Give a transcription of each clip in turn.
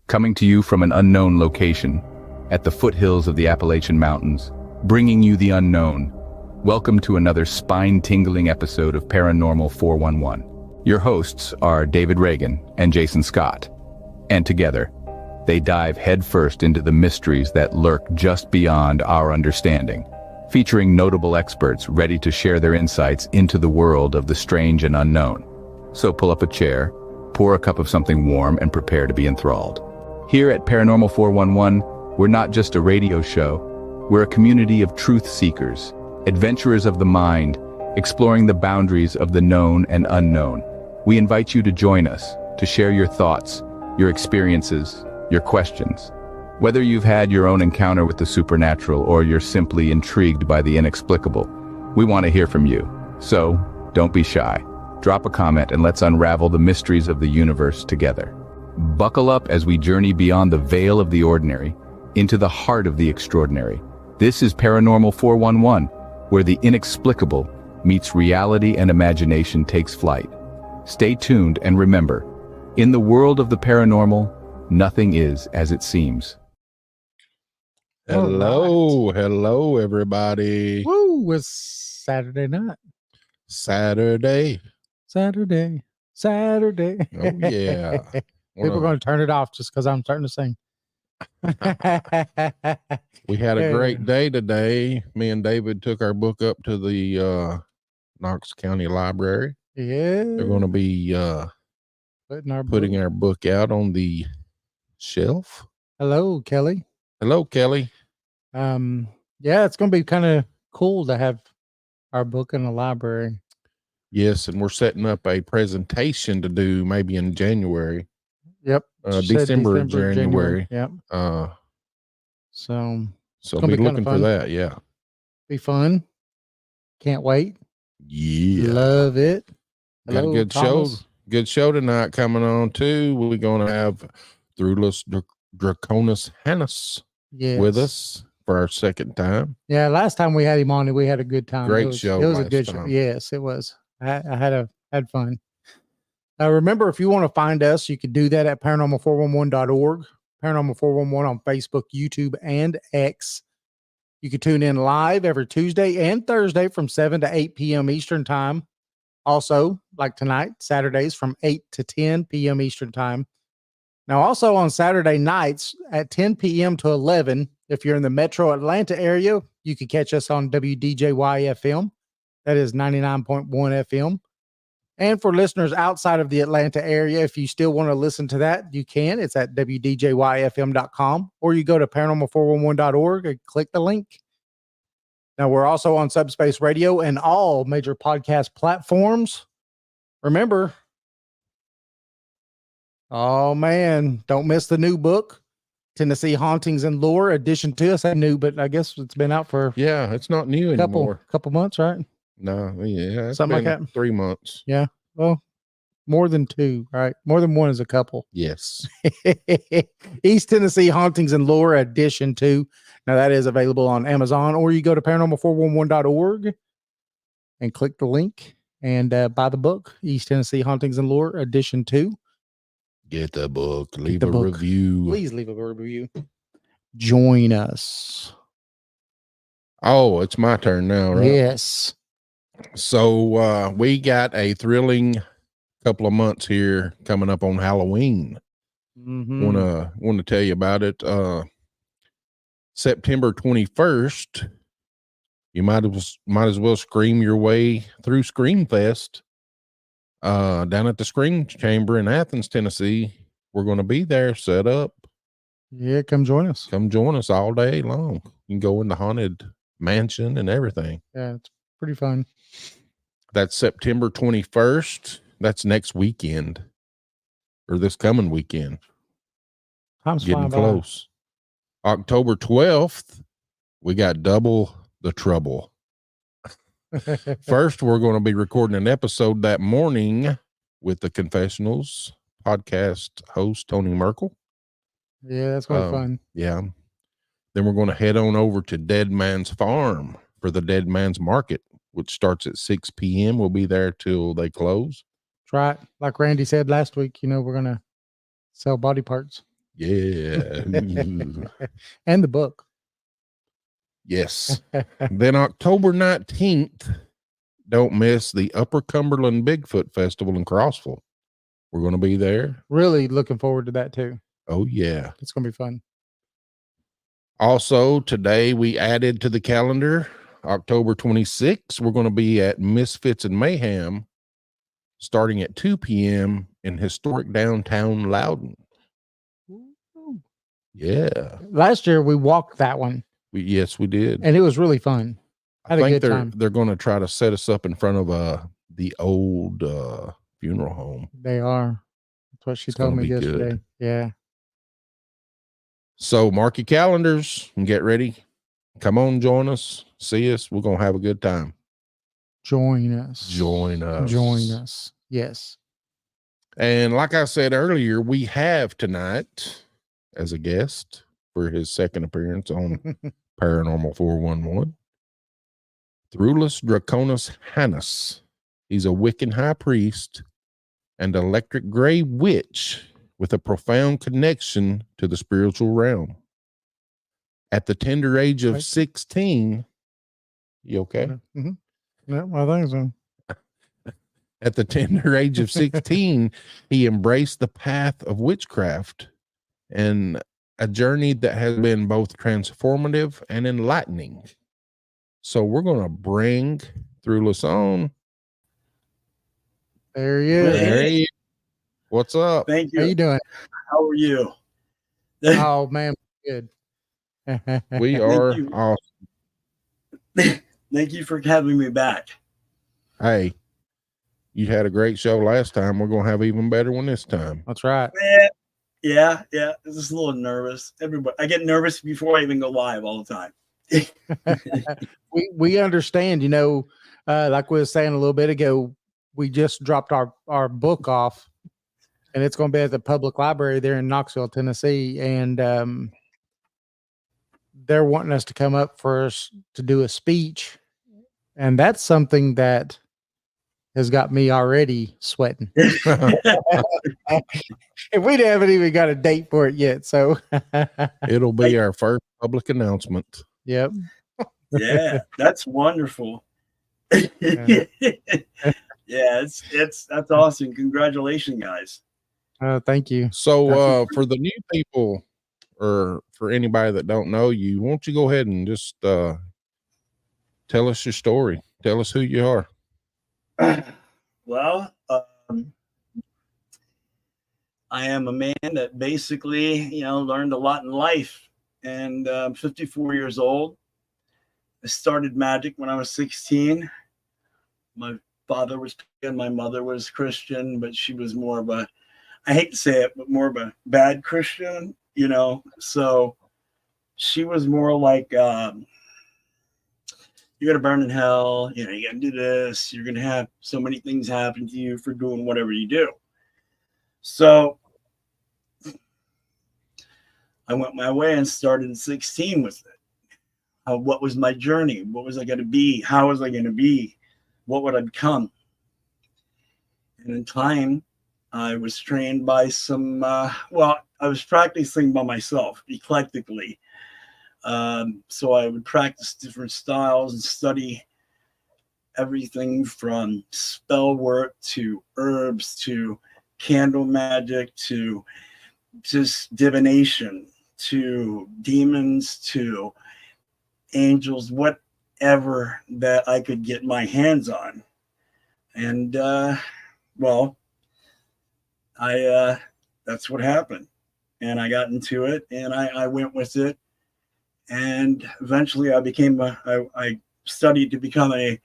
coming to you from an unknown location, at the foothills of the Appalachian Mountains, bringing you the unknown. Welcome to another spine-tingling episode of Paranormal 411. Your hosts are David Reagan and Jason Scott, and together, they dive headfirst into the mysteries that lurk just beyond our understanding, featuring notable experts ready to share their insights into the world of the strange and unknown. So pull up a chair, pour a cup of something warm, and prepare to be enthralled. Here at Paranormal 411, we're not just a radio show, we're a community of truth seekers, adventurers of the mind, exploring the boundaries of the known and unknown. We invite you to join us, to share your thoughts, your experiences, your questions. Whether you've had your own encounter with the supernatural or you're simply intrigued by the inexplicable, we want to hear from you. So, don't be shy. Drop a comment and let's unravel the mysteries of the universe together. Buckle up as we journey beyond the veil of the ordinary, into the heart of the extraordinary. This is Paranormal 411, where the inexplicable meets reality and imagination takes flight. Stay tuned and remember, in the world of the paranormal, nothing is as it seems. Hello, everybody. Woo, it's Saturday night. Saturday. Oh, yeah. People are going to turn it off just because I'm starting to sing. We had a great day today. Me and David took our book up to the Knox County Library. Yeah. They're going to be putting our book out on the shelf. Hello, Kelly. Hello, Kelly. Yeah, it's going to be kind of cool to have our book in the library. Yes, and we're setting up a presentation to do maybe in January. Yep. December, January. Yep. So be looking for that. Yeah. Be fun. Can't wait. Yeah. Love it. Got a good Thomas. Good show tonight coming on too. We're going to have Thrullas Draconis Hannas with us for our second time. Yeah, last time we had him on, we had a good time. Great show. It was a good show. Yes, it was. I had fun. Remember, if you want to find us, you can do that at paranormal411.org, Paranormal 411 on Facebook, YouTube, and X. You can tune in live every Tuesday and Thursday from 7 to 8 p.m. Eastern Time. Also, like tonight, Saturdays from 8 to 10 p.m. Eastern Time. Now, also on Saturday nights at 10 p.m. to 11, if you're in the metro Atlanta area, you can catch us on WDJY FM. That is 99.1 FM. And for listeners outside of the Atlanta area, if you still want to listen to that, you can. It's at WDJYFM.com, or you go to paranormal411.org and click the link. Now, we're also on Subspace Radio and all major podcast platforms. Remember, oh man, don't miss the new book, Tennessee Hauntings and Lore, Edition 2. I say new, but I guess it's been out for it's not new anymore. Couple months, right? No, yeah, something like that. 3 months. Yeah, well, more than two, right? More than one is a couple. Yes. East Tennessee Hauntings and Lore Edition 2. Now that is available on Amazon, or you go to paranormal411.org and click the link and buy the book, East Tennessee Hauntings and Lore Edition 2. Get the book. Leave a review. Please leave a review. Join us. Oh, it's my turn now, right? Yes. So we got a thrilling couple of months here coming up on Halloween. Want to tell you about it. September 21st. You might as well scream your way through Scream Fest. Down at the Scream Chamber in Athens, Tennessee. We're going to be there set up. Yeah, come join us. Come join us all day long. You can go in the haunted mansion and everything. Yeah, it's pretty fun. That's September 21st. That's next weekend, or this coming weekend. Time's getting close. October 12th, we got Double the Trouble. First, we're going to be recording an episode that morning with the Confessionals podcast host, Tony Merkel. Yeah, that's going to be fun. Yeah. Then we're going to head on over to Dead Man's Farm for the Dead Man's Market, which starts at 6 p.m. We'll be there till they close. That's right. Like Randy said last week, we're going to sell body parts. Yeah. And the book. Yes. Then October 19th, don't miss the Upper Cumberland Bigfoot Festival in Crossville. We're going to be there. Really looking forward to that too. Oh, yeah. It's going to be fun. Also, today we added to the calendar, October 26th, we're going to be at Misfits and Mayhem starting at 2 p.m. in historic downtown Loudon. Yeah. Last year we walked that one. Yes, we did. And it was really fun. I think they're going to try to set us up in front of the old funeral home. They are. That's what she told me yesterday. Good. Yeah. So mark your calendars and get ready. Come on, join us. See us. We're going to have a good time. Join us. Join us. Join us. Yes. And like I said earlier, we have tonight as a guest for his second appearance on Paranormal 411, Thrullas Draconis Hannas. He's a Wiccan High Priest and electric gray witch with a profound connection to the spiritual realm. At the tender age of 16, you okay? Mm-hmm. Yeah, I think so. At the tender age of 16, he embraced the path of witchcraft and a journey that has been both transformative and enlightening. So we're going to bring Thrullus on. There he is. There he is. What's up? Thank you. How you doing? How are you? Oh, man. Good. We are awesome. Thank you for having me back. Hey, you had a great show last time. We're going to have an even better one this time. That's right. Yeah. Just a little nervous. I get nervous before I even go live all the time. we understand, you know, like we were saying a little bit ago, we just dropped our book off, and it's going to be at the public library there in Knoxville, Tennessee. And they're wanting us to come up for us to do a speech. And that's something that has got me already sweating. And we haven't even got a date for it yet. So it'll be our first public announcement. Yep. Yeah, that's wonderful. Yeah, that's awesome. Congratulations, guys. Thank you. So for the new people or for anybody that don't know you, won't you go ahead and just tell us your story? Tell us who you are. Well, I am a man that basically, learned a lot in life, and I'm 54 years old. I started magic when I was 16. My father was pagan, my mother was Christian, but she was more of a, I hate to say it, but more of a bad Christian, so she was more like, you're going to burn in hell, you're going to do this, you're going to have so many things happen to you for doing whatever you do. So I went my way and started at 16 with it. What was my journey? What was I going to be? How was I going to be? What would I become? And in time, I was trained by some, I was practicing by myself, eclectically. So I would practice different styles and study everything from spell work to herbs to candle magic to just divination to demons to angels, whatever that I could get my hands on. And that's what happened. And I got into it and I went with it. And eventually I studied to become a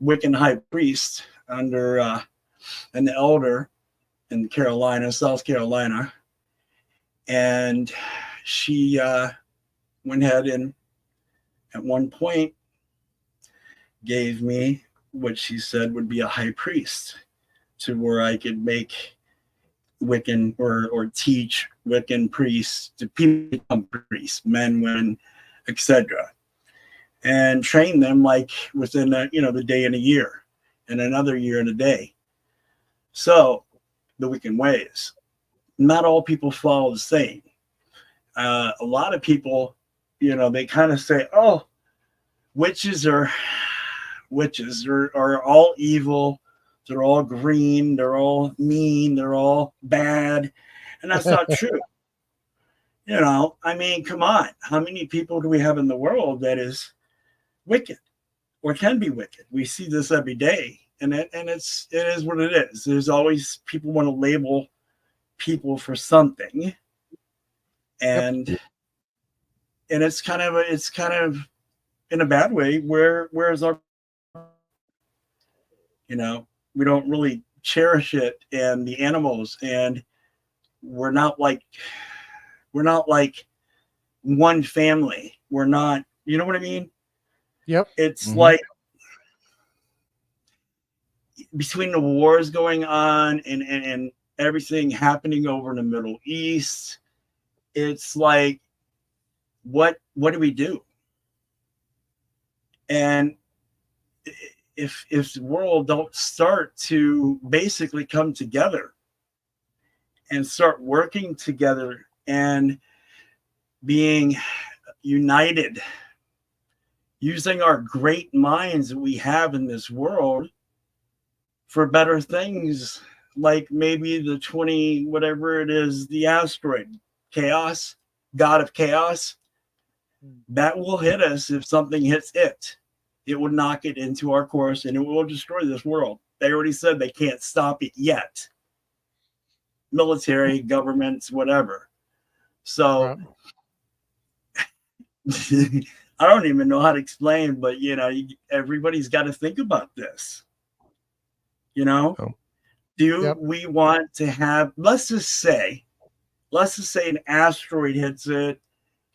Wiccan High Priest under an elder in South Carolina. And she went ahead and at one point gave me what she said would be a high priest, to where I could make Wiccan or teach Wiccan priests to become priests, men, women, etc., and train them like within the day and a year, and another year and a day. So the Wiccan ways, not all people follow the same. A lot of people, they kind of say, oh, witches are all evil. They're all green. They're all mean. They're all bad. And that's not true. I mean, come on. How many people do we have in the world that is wicked or can be wicked? We see this every day. And it is what it is. There's always people want to label people for something. And it's kind of in a bad way, whereas our, we don't really cherish it and the animals, and we're not like one family. We're not, you know what I mean? Yep. It's like between the wars going on and everything happening over in the Middle East, it's like, what do we do? And if the world don't start to basically come together and start working together and being united, using our great minds that we have in this world for better things, like maybe the 20, whatever it is, the asteroid, chaos, god of chaos, that will hit us. If something hits it, it will knock it into our course and it will destroy this world. They already said they can't stop it yet. Military, governments, whatever. So I don't even know how to explain, but everybody's got to think about this. Do we want to have, let's just say an asteroid hits it,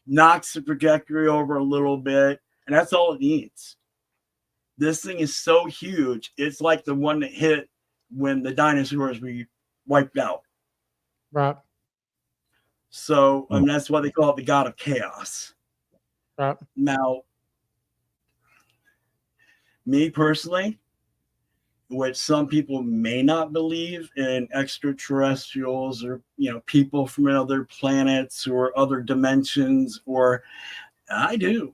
knocks the trajectory over a little bit, and that's all it needs. This thing is so huge. It's like the one that hit when the dinosaurs were wiped out. Right. So that's why they call it the god of chaos. Right. Now, me personally, which some people may not believe in extraterrestrials or people from other planets or other dimensions, or I do,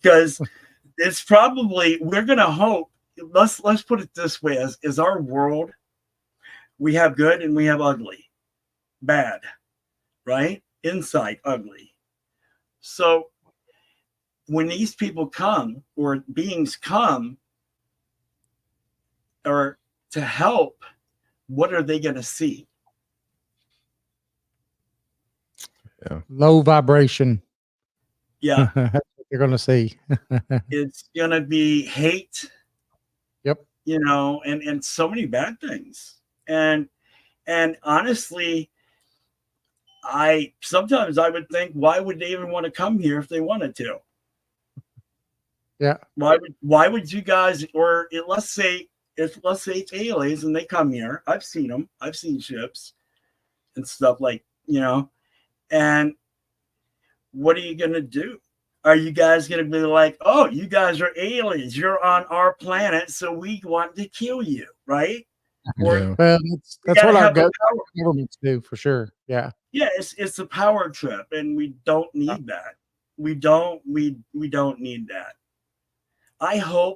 because it's probably, we're gonna hope. Let's put it this way: as our world, we have good and we have ugly, bad, right? Inside ugly. So when these people come, or beings come, or to help, what are they going to see? Yeah. Low vibration. Yeah. That's what you're going to see. It's going to be hate. Yep. And so many bad things. And honestly, sometimes I would think, why would they even want to come here if they wanted to? Yeah. Why would you guys, or let's say it's aliens and they come here. I've seen them. I've seen ships and stuff like, and what are you going to do? Are you guys going to be like, oh, you guys are aliens. You're on our planet, so we want to kill you, right? Or, well, that's what our governments do, for sure. Yeah. Yeah, it's a power trip, and we don't need that. We don't need that. I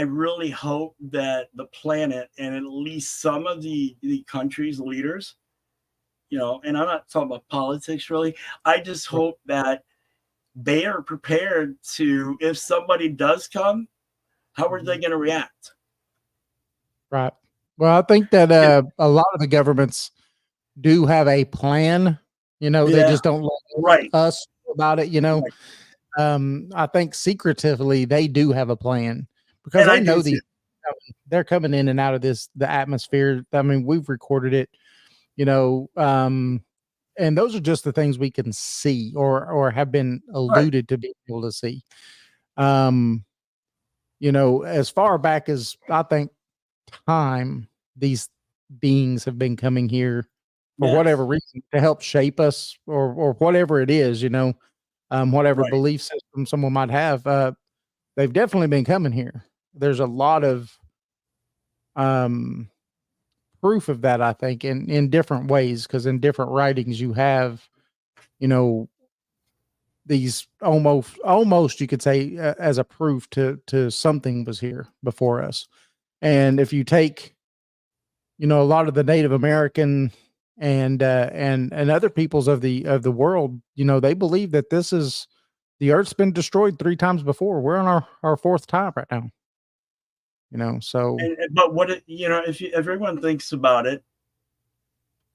really hope that the planet, and at least some of the country's leaders, and I'm not talking about politics really, I just hope that they are prepared to, if somebody does come, how are they going to react? Right. Well, I think that a lot of the governments do have a plan. They just don't let us know about it. Right. I think secretively they do have a plan, because they know they're coming in and out of the atmosphere. I mean, we've recorded it, and those are just the things we can see or have been alluded to being able to see. As far back as I think time, these beings have been coming here for whatever reason, to help shape us or whatever it is, whatever belief system someone might have. They've definitely been coming here. There's a lot of proof of that, I think, in different ways, because in different writings you have, you know, these almost you could say as a proof to something was here before us. And if you take, you know, a lot of the Native American and other peoples of the world, you know, they believe that the Earth's been destroyed 3 times before. We're on our 4th time right now. You know, so But what you know, if everyone thinks about it,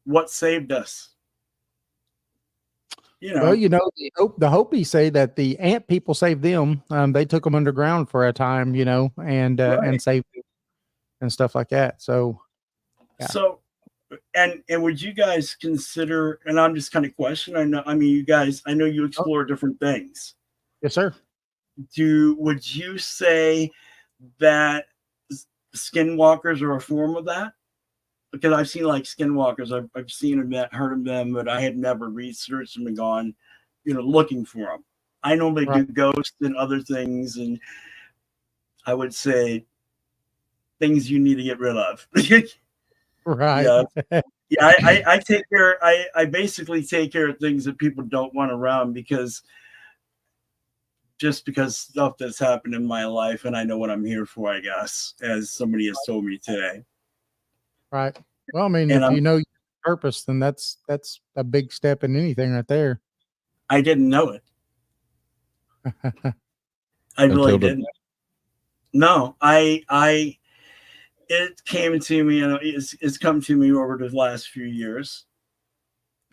what saved us? You know, well, you know, the Hopi say that the ant people saved them. They took them underground for a time, you know, and right. saved them and stuff like that. So, yeah. So, and would you guys consider? And I'm just kind of questioning. I know. I mean, you guys. I know you explore different things. Yes, sir. Would you say that skinwalkers are a form of that? Because I've seen like skinwalkers, I've seen them, heard of them, but I had never researched them and gone, you know, looking for them. I normally do ghosts and other things, and I would say things you need to get rid of. Right. Yeah, yeah. I take care. I basically take care of things that people don't want around because stuff that's happened in my life, and I know what I'm here for, I guess, as somebody has told me today. Right. Well, I mean, And if you know your purpose, then that's a big step in anything right there. I didn't know it. I really didn't. No, it came to me, and it's come to me over the last few years.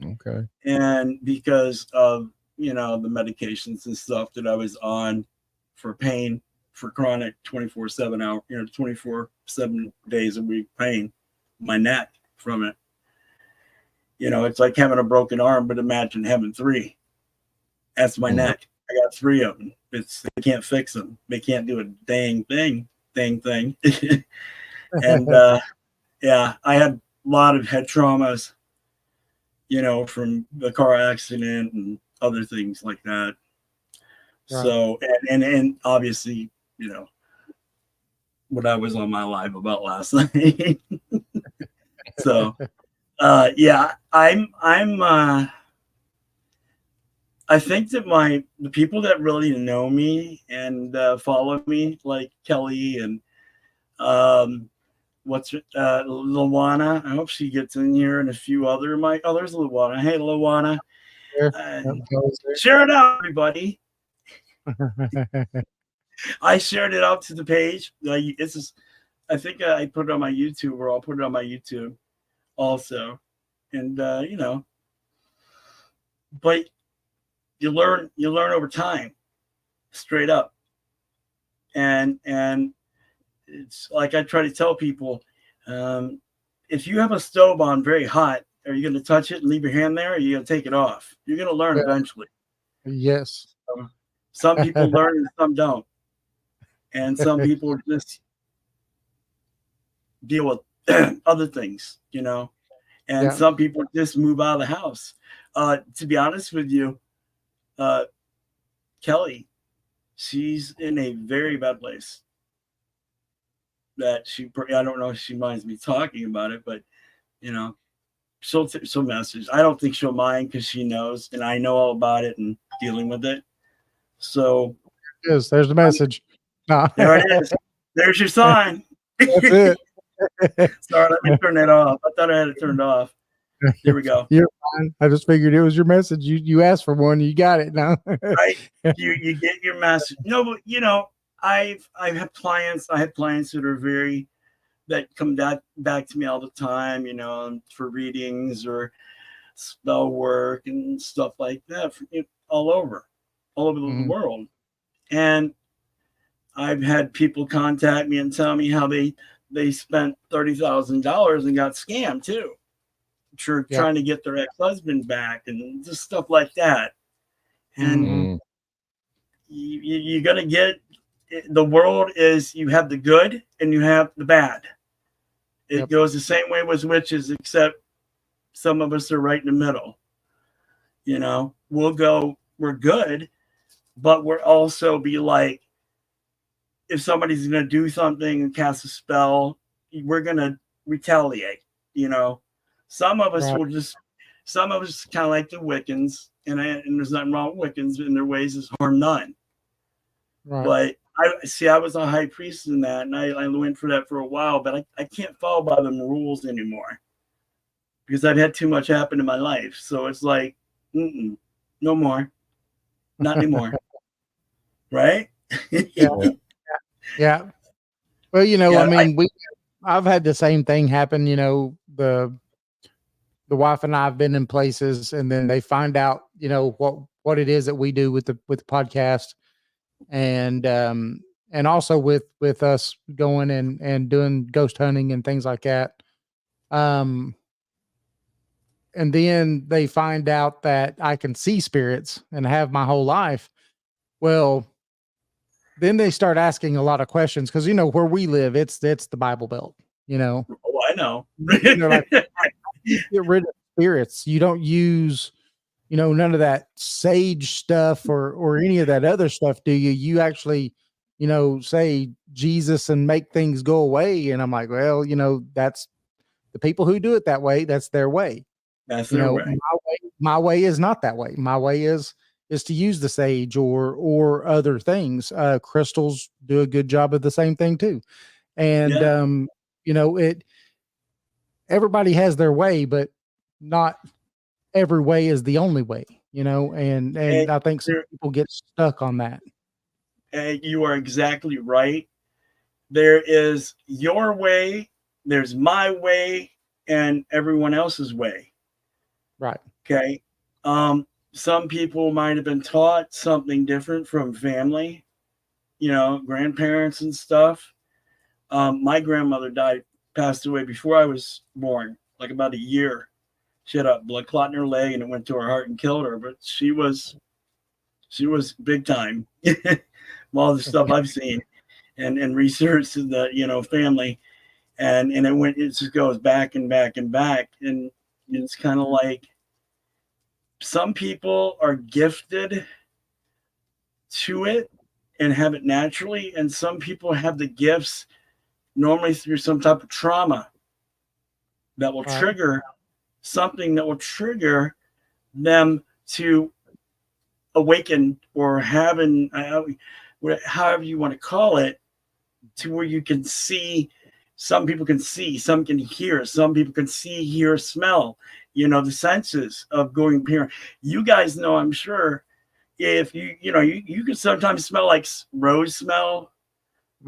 Okay. And because of, you know, the medications and stuff that I was on for pain, for chronic 24/7 hour, you know, 24/7 days a week pain, my neck from it. You know, it's like having a broken arm, but imagine having 3. That's my neck. I got 3 of them. They can't fix them. They can't do a dang thing. And yeah, I had a lot of head traumas, you know, from the car accident and other things like that. Right. So, and obviously, you know, what I was on my live about last night. So, yeah, I think that the people that really know me and follow me, like Kelly and Luana. I hope she gets in here, and a few other there's Luana. Hey, Luana. Share it out, everybody. I shared it out to the page. I think I put it on my YouTube, or I'll put it on my YouTube also. And you know, but you learn over time, straight up. And it's like I try to tell people, if you have a stove on very hot, are you going to touch it and leave your hand there, or are you going to take it off? You're going to learn eventually. Yes. Some people learn and some don't. And some people just deal with other things, you know. And some people just move out of the house. To be honest with you, Kelly, she's in a very bad place. That I don't know if she minds me talking about it, but you know, she'll message. I don't think she'll mind because she knows, and I know all about it and dealing with it. So, yes, there's the message. There it is. There's your sign. That's it. Sorry, let me turn that off. I thought I had it turned off. Here we go. You're fine. I just figured it was your message. You asked for one. You got it now. Right. You get your message. No, but you know, I have clients. I have clients that come back to me all the time, you know, for readings or spell work and stuff like that, all over the world. And I've had people contact me and tell me how they spent $30,000 and got scammed too, trying to get their ex-husband back and just stuff like that. And you're gonna get. The world is, you have the good and you have the bad. It goes the same way with witches, except some of us are right in the middle. You know, we're good, but we're also be like, if somebody's going to do something and cast a spell, we're going to retaliate. You know, some of us Right. will just, some of us kind of like the Wiccans, and there's nothing wrong with Wiccans in their ways is harm none. Right. But I was a high priest in that, and I went for that for a while, but I can't follow by them rules anymore because I've had too much happen in my life. So it's like, no more, not anymore. Right? Yeah. Yeah. Well, you know, Yeah, I mean, I've had the same thing happen. You know, the wife and I have been in places, and then they find out, you know, what it is that we do with the podcast, and also with us going and doing ghost hunting and things like that. And then they find out that I can see spirits and have my whole life. Well, then they start asking a lot of questions because, you know, where we live, it's the Bible Belt, you know. Oh, I know. They're like, you get rid of spirits. You don't use, you know, none of that sage stuff or any of that other stuff, do you? You actually, you know, say Jesus and make things go away. And I'm like, well, you know, that's the people who do it that way. That's their way. That's You their know, way. my way is not that way. My way is to use the sage or other things. Crystals do a good job of the same thing too. And you know, everybody has their way, but not every way is the only way, you know, and I think some people get stuck on that. And you are exactly right. There is your way, there's my way, and everyone else's way. Right. Okay. Some people might have been taught something different from family, you know, grandparents and stuff. My grandmother passed away before I was born, like about a year. She had a blood clot in her leg and it went to her heart and killed her. But she was big time. All the stuff I've seen and researched in the, you know, family. And it just goes back and back and back. And it's kind of like some people are gifted to it and have it naturally. And some people have the gifts normally through some type of trauma that will trigger something that will trigger them to awaken or having, however you want to call it, to where you can see. Some people can see, some can hear, some people can see, hear, smell, you know, the senses of going here. You guys know, I'm sure, if you know, you can sometimes smell like rose smell,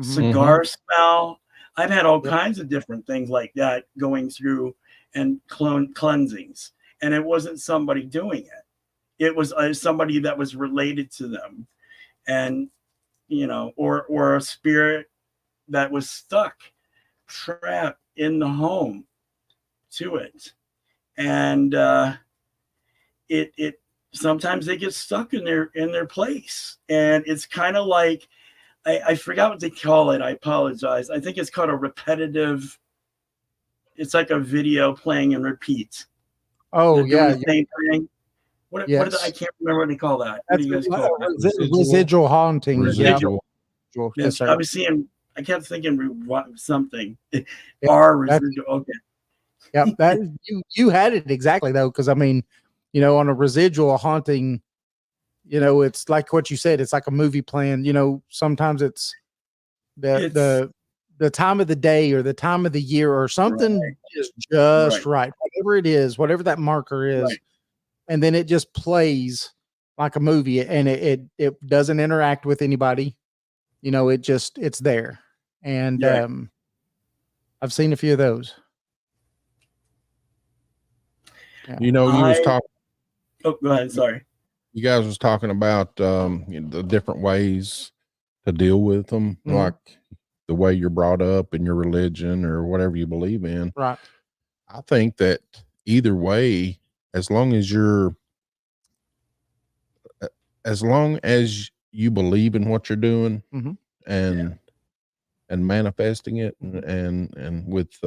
cigar smell. I've had all kinds of different things like that going through and cleansings. And it wasn't somebody doing it. It was somebody that was related to them. And, you know, or a spirit that was stuck, trapped in the home to it. And it sometimes they get stuck in their place. And it's kind of like, I forgot what they call it. I apologize. I think it's called a repetitive. It's like a video playing and repeat. Oh, yeah. The same thing. What is it? I can't remember what they call that. What do you guys call it? Residual haunting. Residual. Yeah. Yes, sir. I was seeing, I kept thinking something. Residual. Okay. Yeah, that you had it exactly though, because I mean, you know, on a residual haunting, you know, it's like what you said. It's like a movie plan. You know, sometimes it's the time of the day or the time of the year or something is just right. Whatever it is, whatever that marker is, and then it just plays like a movie, and it doesn't interact with anybody. You know, it's there, and I've seen a few of those. Yeah. You know, you was talking. Oh, go ahead. Sorry. You guys was talking about you know, the different ways to deal with them, like the way you're brought up in your religion or whatever you believe in. Right. I think that either way, as long as you believe in what you're doing and manifesting it and with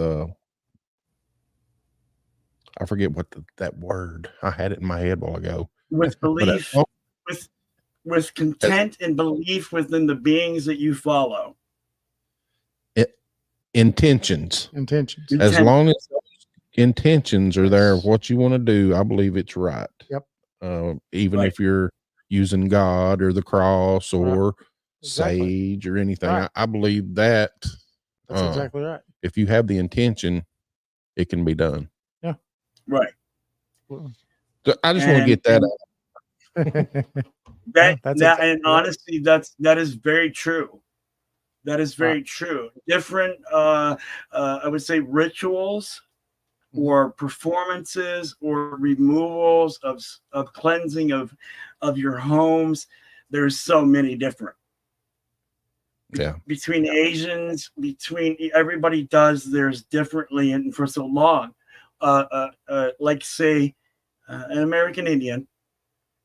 I forget what that word, I had it in my head a while ago. With belief, with content and belief within the beings that you follow. Intentions. As long as intentions are there of what you want to do, I believe it's right. Yep. Even Right. if you're using God or the cross or Exactly. sage or anything, Right. I believe that That's exactly right. if you have the intention, it can be done. Right. Well, So I just want to get that out. And honestly, that is very true. That is very true. Different, I would say, rituals or performances or removals of cleansing of your homes. There's so many different. Yeah. Between Asians, between everybody does theirs differently, and for so long, like say, an American Indian.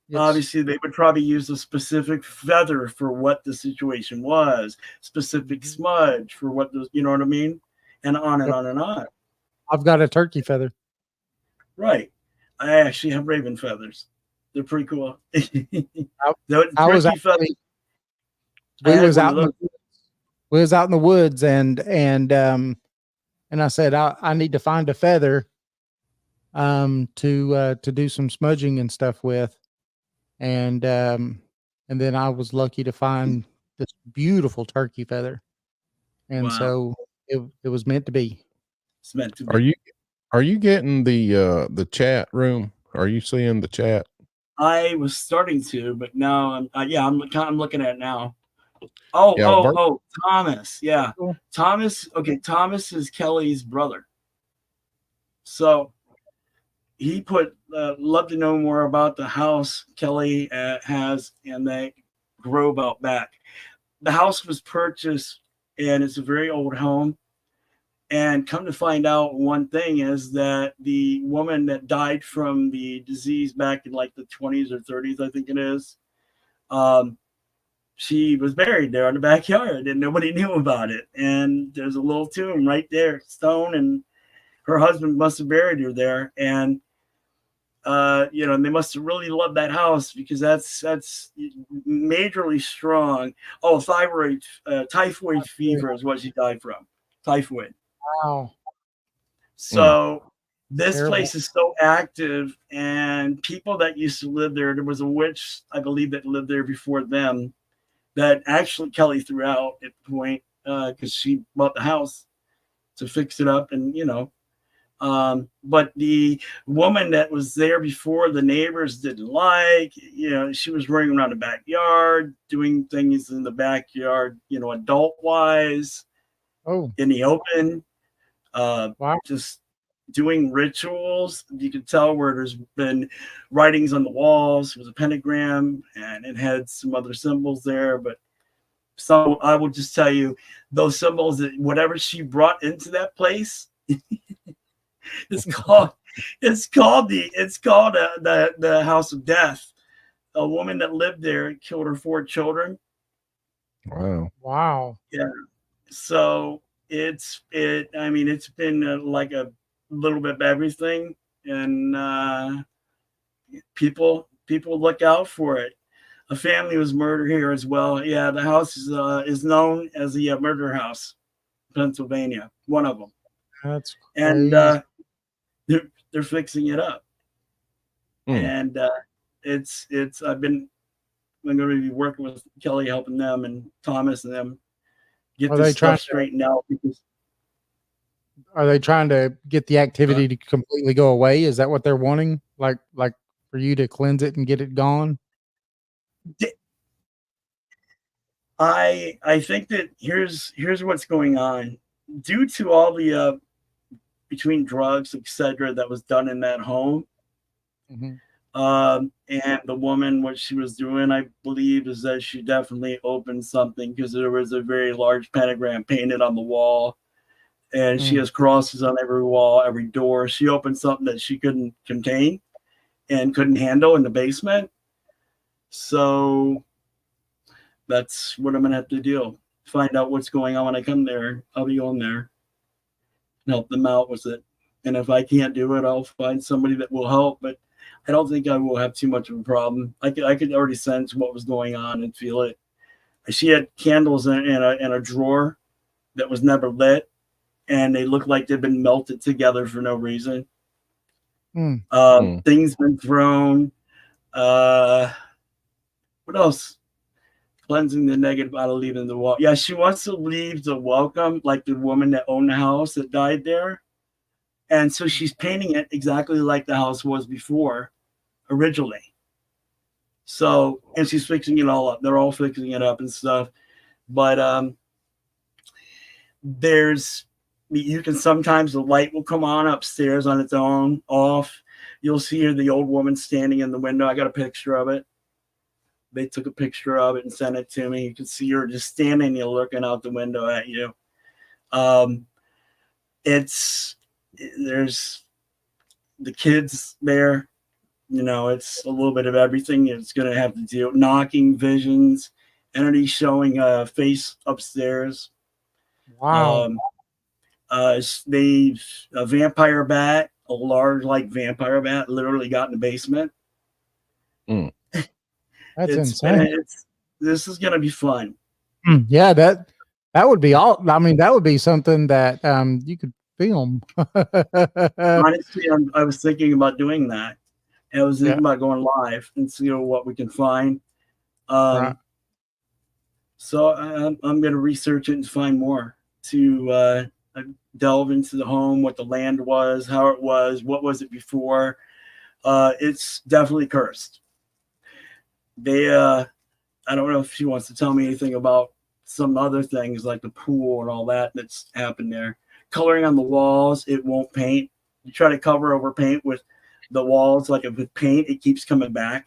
Yes. Obviously, they would probably use a specific feather for what the situation was, specific smudge for what the, you know what I mean? And on and on and on. I've got a turkey feather. Right. I actually have raven feathers. They're pretty cool. I was actually, we was out in the woods and I said, I need to find a feather to do some smudging and stuff with. And then I was lucky to find this beautiful turkey feather. And so it was meant to be. It's meant to be. Are you getting the chat room? Are you seeing the chat? I was starting to, but now I'm looking at it now. Thomas. Yeah. Thomas. Okay. Thomas is Kelly's brother. So he put, love to know more about the house Kelly has in the grove out back. The house was purchased and it's a very old home. And come to find out, one thing is that the woman that died from the disease back in like the 20s or 30s, I think it is, she was buried there in the backyard and nobody knew about it. And there's a little tomb right there, stone, and her husband must have buried her there. And and they must have really loved that house because that's majorly strong. Oh, typhoid fever is what she died from. Typhoid. Wow. So this place is so active, and people that used to live there was a witch, I believe, that lived there before them that actually Kelly threw out at the point because she bought the house to fix it up, and but the woman that was there before, the neighbors didn't like, she was running around the backyard, doing things in the backyard, adult wise, in the open, just doing rituals. You could tell where there's been writings on the walls. It was a pentagram and it had some other symbols there. But so I will just tell you, those symbols, that whatever she brought into that place, it's called the House of Death. A woman that lived there killed her 4 children. Wow. Yeah. So it's been like a little bit of everything, and people look out for it. A family was murdered here as well. Yeah, the house is known as the murder house, Pennsylvania. One of them. That's crazy. And they're fixing it up. And I'm going to be working with Kelly, helping them, and Thomas and them get this stuff straightened out. Because are they trying to get the activity to completely go away? Is that what they're wanting? Like for you to cleanse it and get it gone? I think that here's what's going on. Due to all the between drugs, etc., that was done in that home, and the woman, what she was doing, I believe, is that she definitely opened something, because there was a very large pentagram painted on the wall, and she has crosses on every wall, every door. She opened something that she couldn't contain and couldn't handle in the basement. So that's what I'm gonna have to do. Find out what's going on when I come there. I'll be going there and help them out with it. And if I can't do it, I'll find somebody that will help. But I don't think I will have too much of a problem. I could already sense what was going on and feel it. She had candles in a drawer that was never lit. and they look like they've been melted together for no reason. Mm. Things been thrown. What else? Cleansing the negative out of leaving the wall. Yeah, she wants to leave the welcome, like the woman that owned the house that died there. And so she's painting it exactly like the house was before, originally. So, and she's fixing it all up. They're all fixing it up and stuff. But you can sometimes, the light will come on upstairs on its own, off. You'll see the old woman standing in the window. I got a picture of it. They took a picture of it and sent it to me. You can see her just standing there looking out the window at you. There's the kids there. You know, it's a little bit of everything. It's going to have to deal knocking, visions, entity showing a face upstairs. Wow. A vampire bat, a large like vampire bat, literally got in the basement. That's insane. This is gonna be fun. Yeah, that would be all. I mean, that would be something that you could film. Honestly, I was thinking about doing that. And I was thinking about going live and see what we can find. Right. So I'm going to research it and find more to delve into the home, what the land was, how it was, what was it before. It's definitely cursed. I don't know if she wants to tell me anything about some other things like the pool and all that's happened there. Coloring on the walls, it won't paint. You try to cover over paint with the walls, like with paint, it keeps coming back.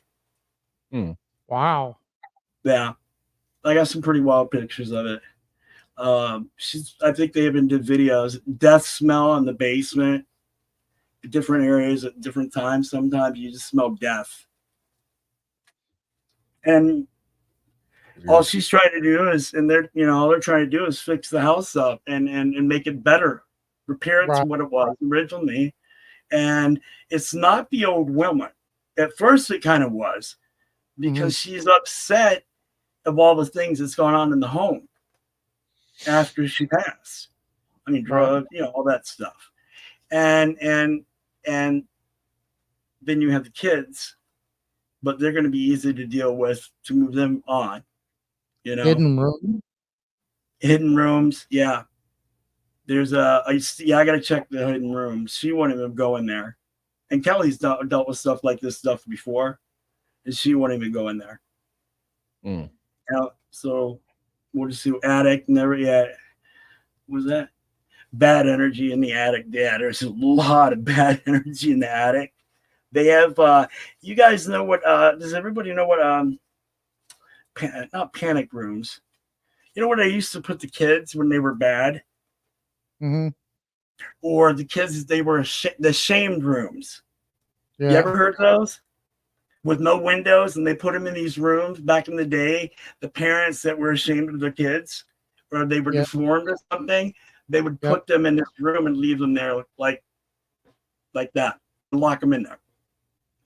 Wow. Yeah. I got some pretty wild pictures of it. I think they even did videos. Death smell in the basement, different areas at different times. Sometimes you just smell death. And all she's trying to do is, all they're trying to do is fix the house up and make it better, repair it to what it was originally. And it's not the old woman. At first, it kind of was because she's upset of all the things that's going on in the home after she passed. I mean, drugs, all that stuff. And then you have the kids, but they're going to be easy to deal with to move them on. Hidden rooms. Yeah. There's I got to check the hidden rooms. She won't even go in there. And Kelly's dealt with stuff like this stuff before, and she won't even go in there. So we'll just see attic. Never yet. Was that bad energy in the attic? Yeah, there's a lot of bad energy in the attic. They have. You guys know what? Does everybody know what? Not panic rooms. You know where they used to put the kids when they were bad? Or the kids, they were the shamed rooms. You ever heard those? With no windows, and they put them in these rooms back in the day. The parents that were ashamed of their kids, or they were deformed or something, they would put them in this room and leave them there like that, and lock them in there.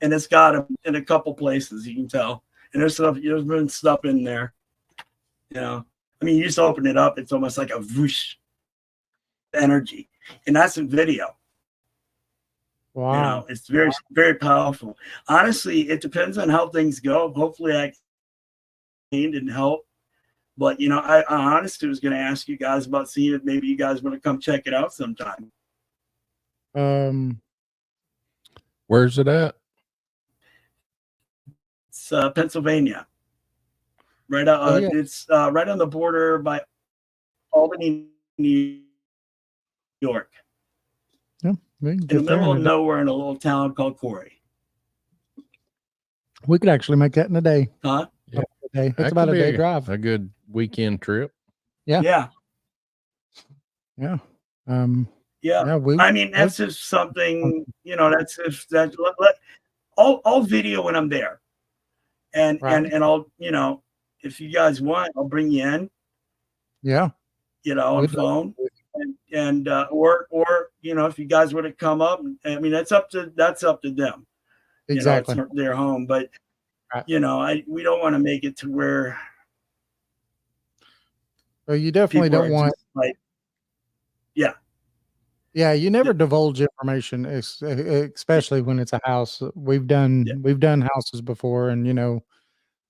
And it's got them in a couple places, you can tell. And there's been stuff in there. I mean, you just open it up, it's almost like a whoosh energy, and that's in video. Wow. It's very, very powerful. Honestly, it depends on how things go. Hopefully I didn't help, but I honestly was going to ask you guys about seeing it. Maybe you guys want to come check it out sometime. Where's it at? It's Pennsylvania, right out. It's right on the border by Albany, New York. In the middle of nowhere in a little town called Corey. We could actually make that in a day. Huh? It's about a day drive. A good weekend trip. Yeah. Yeah. I mean, that's just something, that's if that I'll video when I'm there. And I'll, if you guys want, I'll bring you in. Yeah. On phone. And or if you guys want to come up, I mean that's up to them. Exactly. It's their home, but we don't want to make it to where. Well, you definitely don't want. Yeah, you never divulge information, especially when it's a house. We've done houses before, and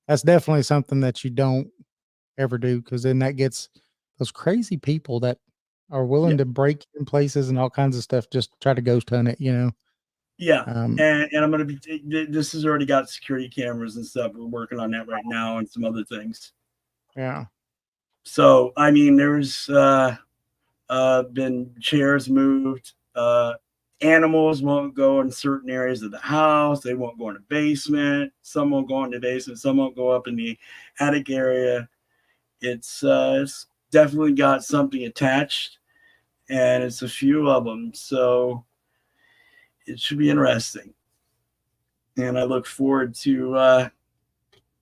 that's definitely something that you don't ever do, because then that gets those crazy people that are willing to break in places and all kinds of stuff just to try to ghost hunt it. Yeah, Um, and I'm gonna be. This has already got security cameras and stuff. We're working on that right now and some other things. yeah. So I mean, there's been chairs moved. Animals won't go in certain areas of the house. They won't go in the basement. Some won't go in the basement. Some won't go up in the attic area. It's definitely got something attached, and it's a few of them. So it should be interesting, and I look forward to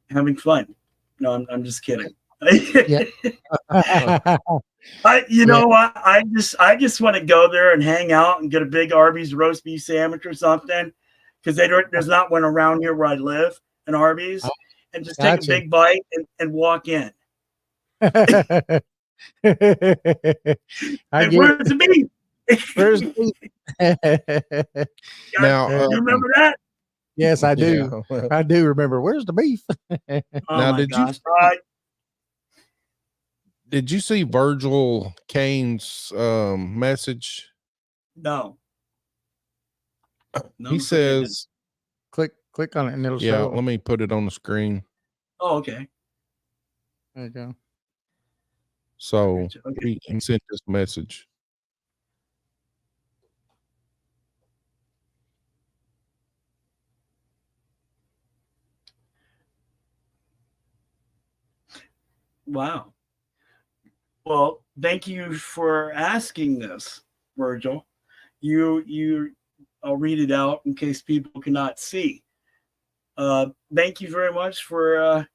having fun. No, I'm just kidding. Yeah. You know what? I just want to go there and hang out and get a big Arby's roast beef sandwich or something, because there's not one around here where I live, an Arby's, and just take a big bite and walk in. I Where's the beef? Where's the beef? Now, you remember that? Yes, I do. Yeah. I do remember. Where's the beef? Oh Now, my did gosh. did you see Virgil Kane's message? No. He says, click on it and it'll yeah, show. let me put it on the screen. Oh, okay. There you go. So Okay. he sent this message. Wow. Well, thank you for asking this, Virgil. I'll read it out in case people cannot see. Thank you very much for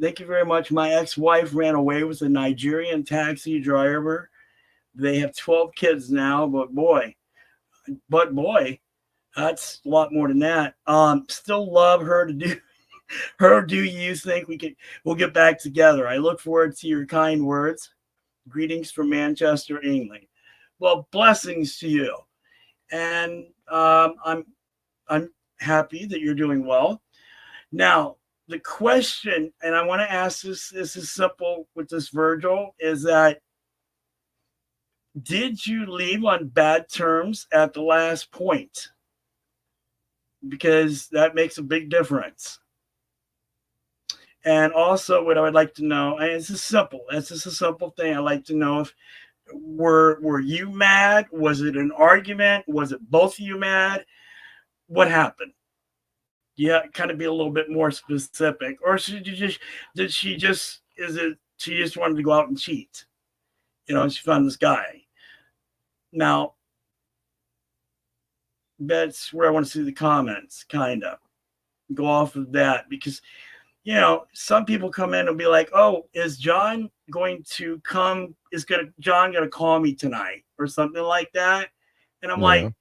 thank you very much. My ex-wife ran away with a Nigerian taxi driver. They have 12 kids now, but boy, that's a lot more than that. Still love her to do her. Do you think we'll get back together? I look forward to your kind words. Greetings from Manchester, England. Well, blessings to you. And I'm happy that you're doing well. Now, the question, and I want to ask this is simple with this, Virgil, is that did you leave on bad terms at the last point? Because that makes a big difference. And also what I would like to know, and it's just simple. It's just a simple thing. I'd like to know if were you mad? Was it an argument? Was it both of you mad? What happened? Yeah, kind of be a little bit more specific. Or she just wanted to go out and cheat? She found this guy. Now, that's where I want to see the comments, kind of. Go off of that, because some people come in and be like, oh, is John going to come? John going to call me tonight or something like that? And I'm like,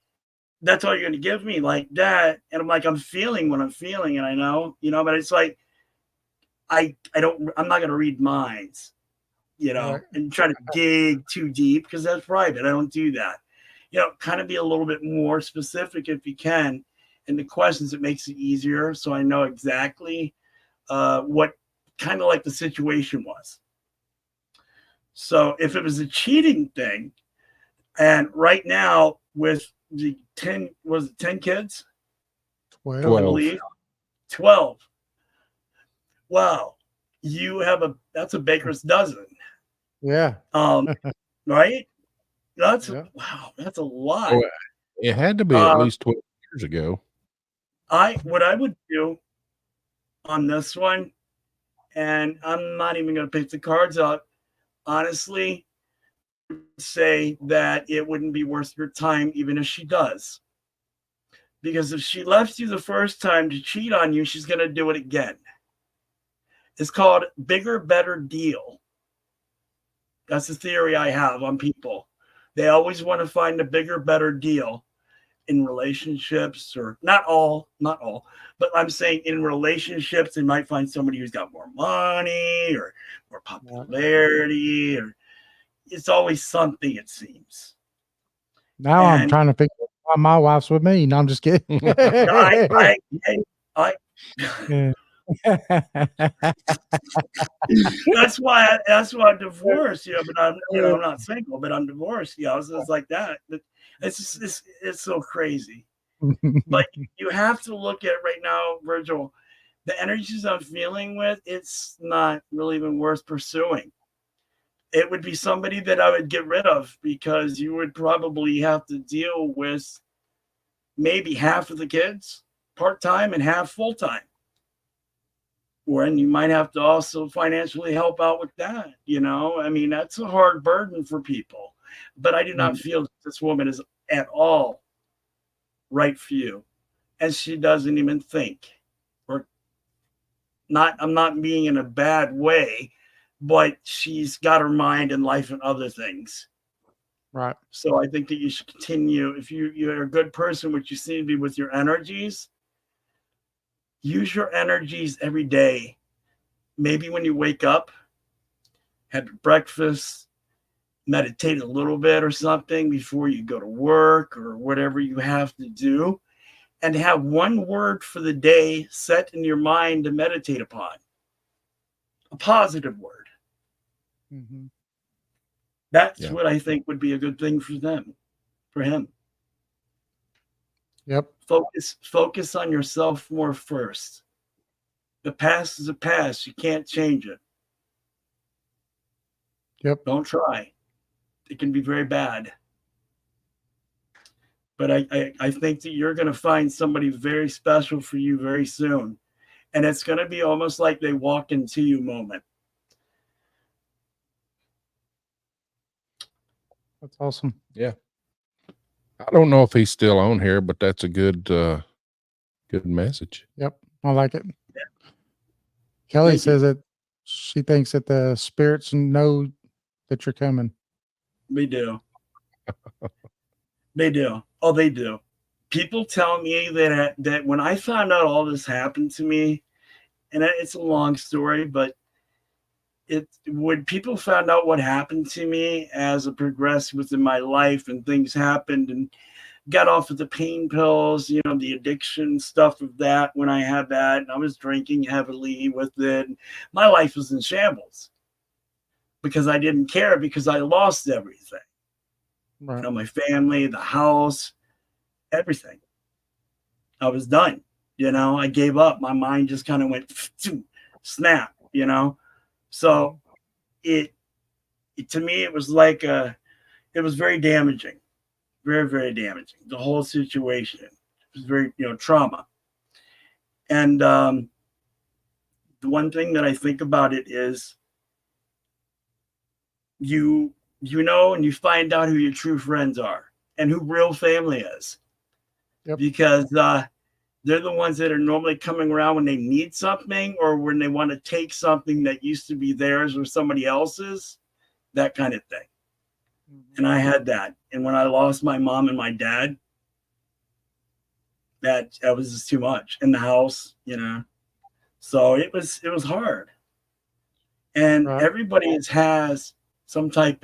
that's all you're going to give me like that? And I'm like, I'm feeling what I'm feeling. And I know, but it's like, I'm not going to read minds, and try to dig too deep, because that's private. I don't do that. Kind of be a little bit more specific if you can. And the questions, it makes it easier. So I know exactly what kind of like the situation was. So if it was a cheating thing, and right now with the 10 kids? 12. I believe 12. Wow. That's a baker's dozen. Yeah. Right? Wow, that's a lot. Well, it had to be at least 12 years ago. What I would do on this one, and I'm not even going to pick the cards up, honestly, say that it wouldn't be worth your time even if she does. Because if she left you the first time to cheat on you, she's going to do it again. It's called bigger, better deal. That's the theory I have on people. They always want to find a bigger, better deal in relationships, or not all, but I'm saying in relationships, they might find somebody who's got more money or more popularity, or it's always something, it seems. Now I'm And trying to figure out why my wife's with me. No, I'm just kidding. I Yeah. that's why I'm divorced, but I'm not single, but I'm divorced, so it's like that. But it's so crazy. Like, you have to look at it right now, Virgil. The energies I'm feeling with, it's not really even worth pursuing. It would be somebody that I would get rid of, because you would probably have to deal with maybe half of the kids part-time and half full-time. And you might have to also financially help out with that. I mean, that's a hard burden for people. But I do not feel that this woman is at all right for you. And she doesn't even think. Or not, I'm not being in a bad way, but she's got her mind and life and other things. Right. So I think that you should continue. If you're a good person, which you seem to be with your energies, use your energies every day. Maybe when you wake up, have breakfast, meditate a little bit or something before you go to work or whatever you have to do, and have one word for the day set in your mind to meditate upon. A positive word. Mm-hmm. That's what I think would be a good thing for him. Yep. Focus on yourself more first. The past is a past. You can't change it. Yep. Don't try. It can be very bad. But I think that you're going to find somebody very special for you very soon. And it's going to be almost like they walk into you moment. That's awesome. Yeah. I don't know if he's still on here, but that's a good message. Yep. I like it. Yeah. Kelly says that she thinks that the spirits know that you're coming. They do. They do. Oh, they do. People tell me that when I found out all this happened to me, and it's a long story, but when people found out what happened to me as it progressed within my life and things happened and got off of the pain pills, the addiction stuff of that, when I had that, and I was drinking heavily with it, my life was in shambles because I didn't care, because I lost everything. Right. My family, the house, everything. I was done. I gave up. My mind just kind of went snap, So it to me, it was like it was very damaging, very, very damaging. The whole situation, it was very, trauma. And the one thing that I think about it is and you find out who your true friends are and who real family is. Yep. Because they're the ones that are normally coming around when they need something or when they want to take something that used to be theirs or somebody else's, that kind of thing. Mm-hmm. And I had that. And when I lost my mom and my dad, that was just too much in the house, So it was hard. And everybody has some type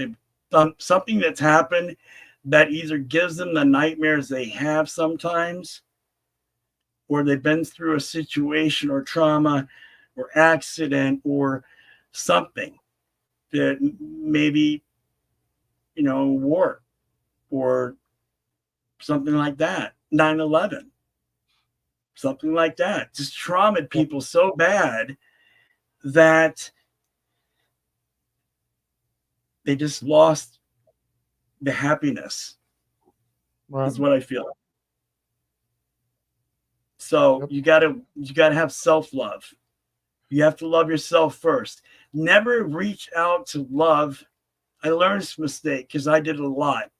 of something that's happened that either gives them the nightmares they have sometimes, or they've been through a situation or trauma or accident or something that maybe, war or something like that, 9/11, something like that, just traumatized people so bad that they just lost the happiness. Is what I feel. So you gotta have self-love. You have to love yourself first. Never reach out to love. I learned this mistake because I did it a lot.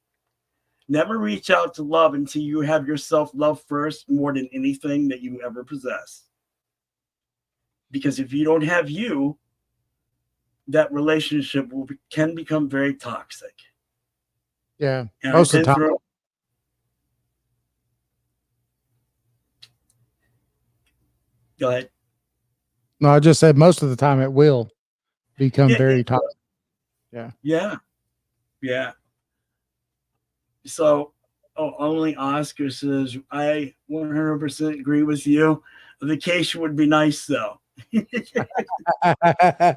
Never reach out to love until you have your self-love first, more than anything that you ever possess. Because if you don't have you, that relationship can become very toxic. Yeah, most of the time. Go ahead. No, I just said most of the time it will become very toxic. Yeah. Yeah. Yeah. So Oh, only Oscar says, I 100% agree with you. A vacation would be nice, though.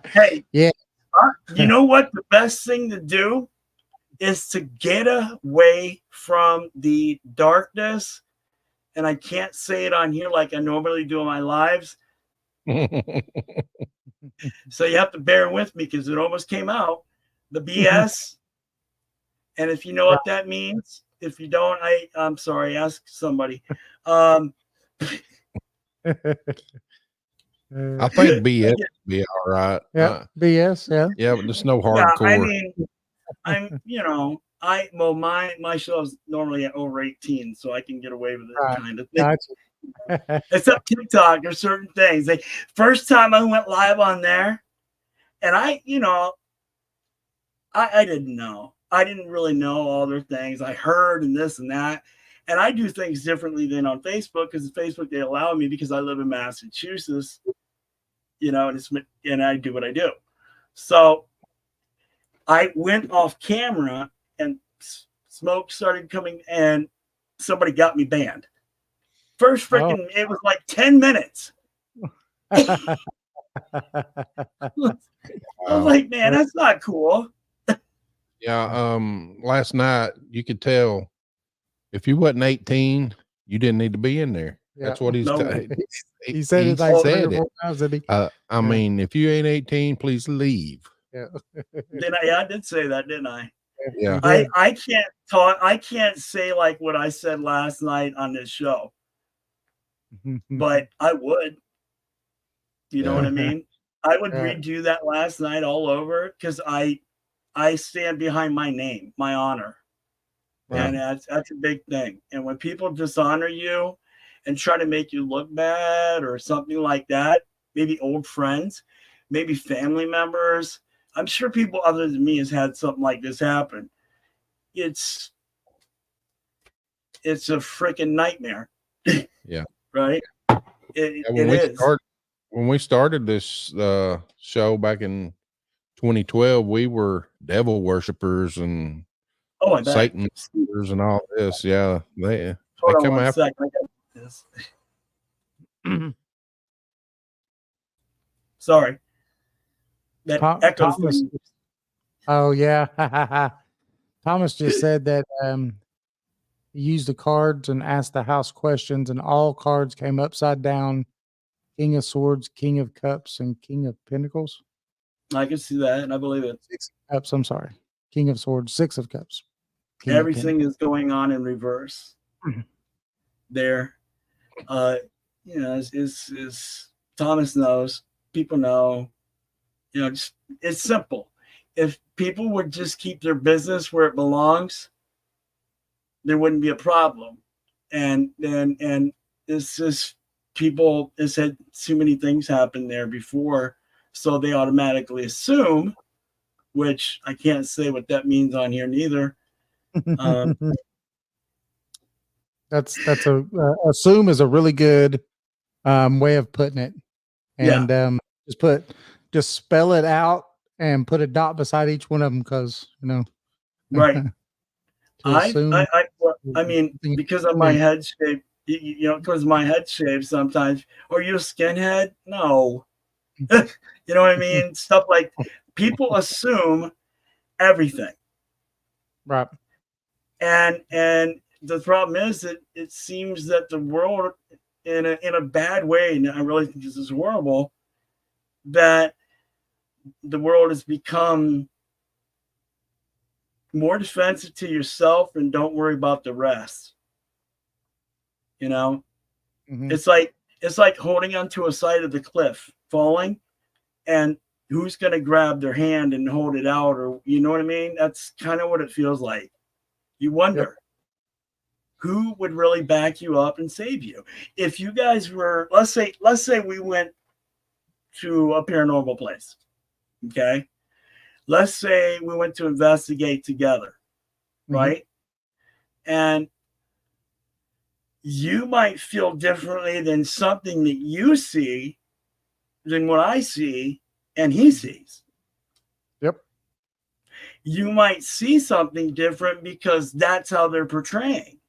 Hey, Yeah. You know what? The best thing to do is to get away from the darkness. And I can't say it on here like I normally do in my lives. So you have to bear with me because it almost came out. The BS. And if you know what that means, if you don't, I'm sorry, ask somebody. I think BS would be all right. Yeah, BS. Yeah. Yeah, but there's no Yeah, hardcore. I mean, my show's normally at over 18, so I can get away with it kind of thing. Gotcha. Except TikTok or certain things. Like first time I went live on there, and I didn't know. I didn't really know all their things. I heard and this and that. And I do things differently than on Facebook because Facebook, they allow me because I live in Massachusetts, and I do what I do. So I went off camera and smoke started coming and somebody got me banned. First freaking, It was like 10 minutes. I was like, man, that's not cool. Yeah. Last night you could tell if you wasn't 18, you didn't need to be in there. Yeah. That's what he said. He said it like 3 or 4 times. I mean, if you ain't 18, please leave. Yeah. I did say that, didn't I? Yeah. I can't talk. I can't say like what I said last night on this show, but I would. You know what I mean? I would redo that last night all over because I stand behind my name, my honor. And that's a big thing. And when people dishonor you and try to make you look bad or something like that, maybe old friends, maybe family members, I'm sure people other than me has had something like this happen. It's a freaking nightmare. Yeah. Right? When we started this show back in 2012, we were devil worshipers and Satan worshipers and all this. Yeah. They come after. I got this. Sorry. That echo thing. Oh yeah. Thomas just said that he used the cards and asked the house questions, and all cards came upside down: King of Swords, King of Cups, and King of Pentacles. I can see that, and I believe it. 6 of Cups. I'm sorry, King of Swords, 6 of Cups. Everything is going on in reverse. There, is Thomas knows. People know. It's simple. If people would just keep their business where it belongs, there wouldn't be a problem. And it's just people has had too many things happen there before, so they automatically assume, which I can't say what that means on here neither. That's assume is a really good way of putting it. And just spell it out and put a dot beside each one of them because right. I mean, because of my head shape, because of my head shape sometimes. Are you a skinhead? No. You know what I mean? Stuff like people assume everything. Right. And the problem is that it seems that the world in a bad way, and I really think this is horrible, that the world has become more defensive to yourself and don't worry about the rest. It's like holding onto a side of the cliff, falling, and who's going to grab their hand and hold it out, or you know what I mean? That's kind of what it feels like. You wonder who would really back you up and save you. If you guys were, let's say we went to a paranormal place. Okay. Let's say we went to investigate together, right? And you might feel differently than something that you see than what I see and he sees. Yep. You might see something different because that's how they're portraying.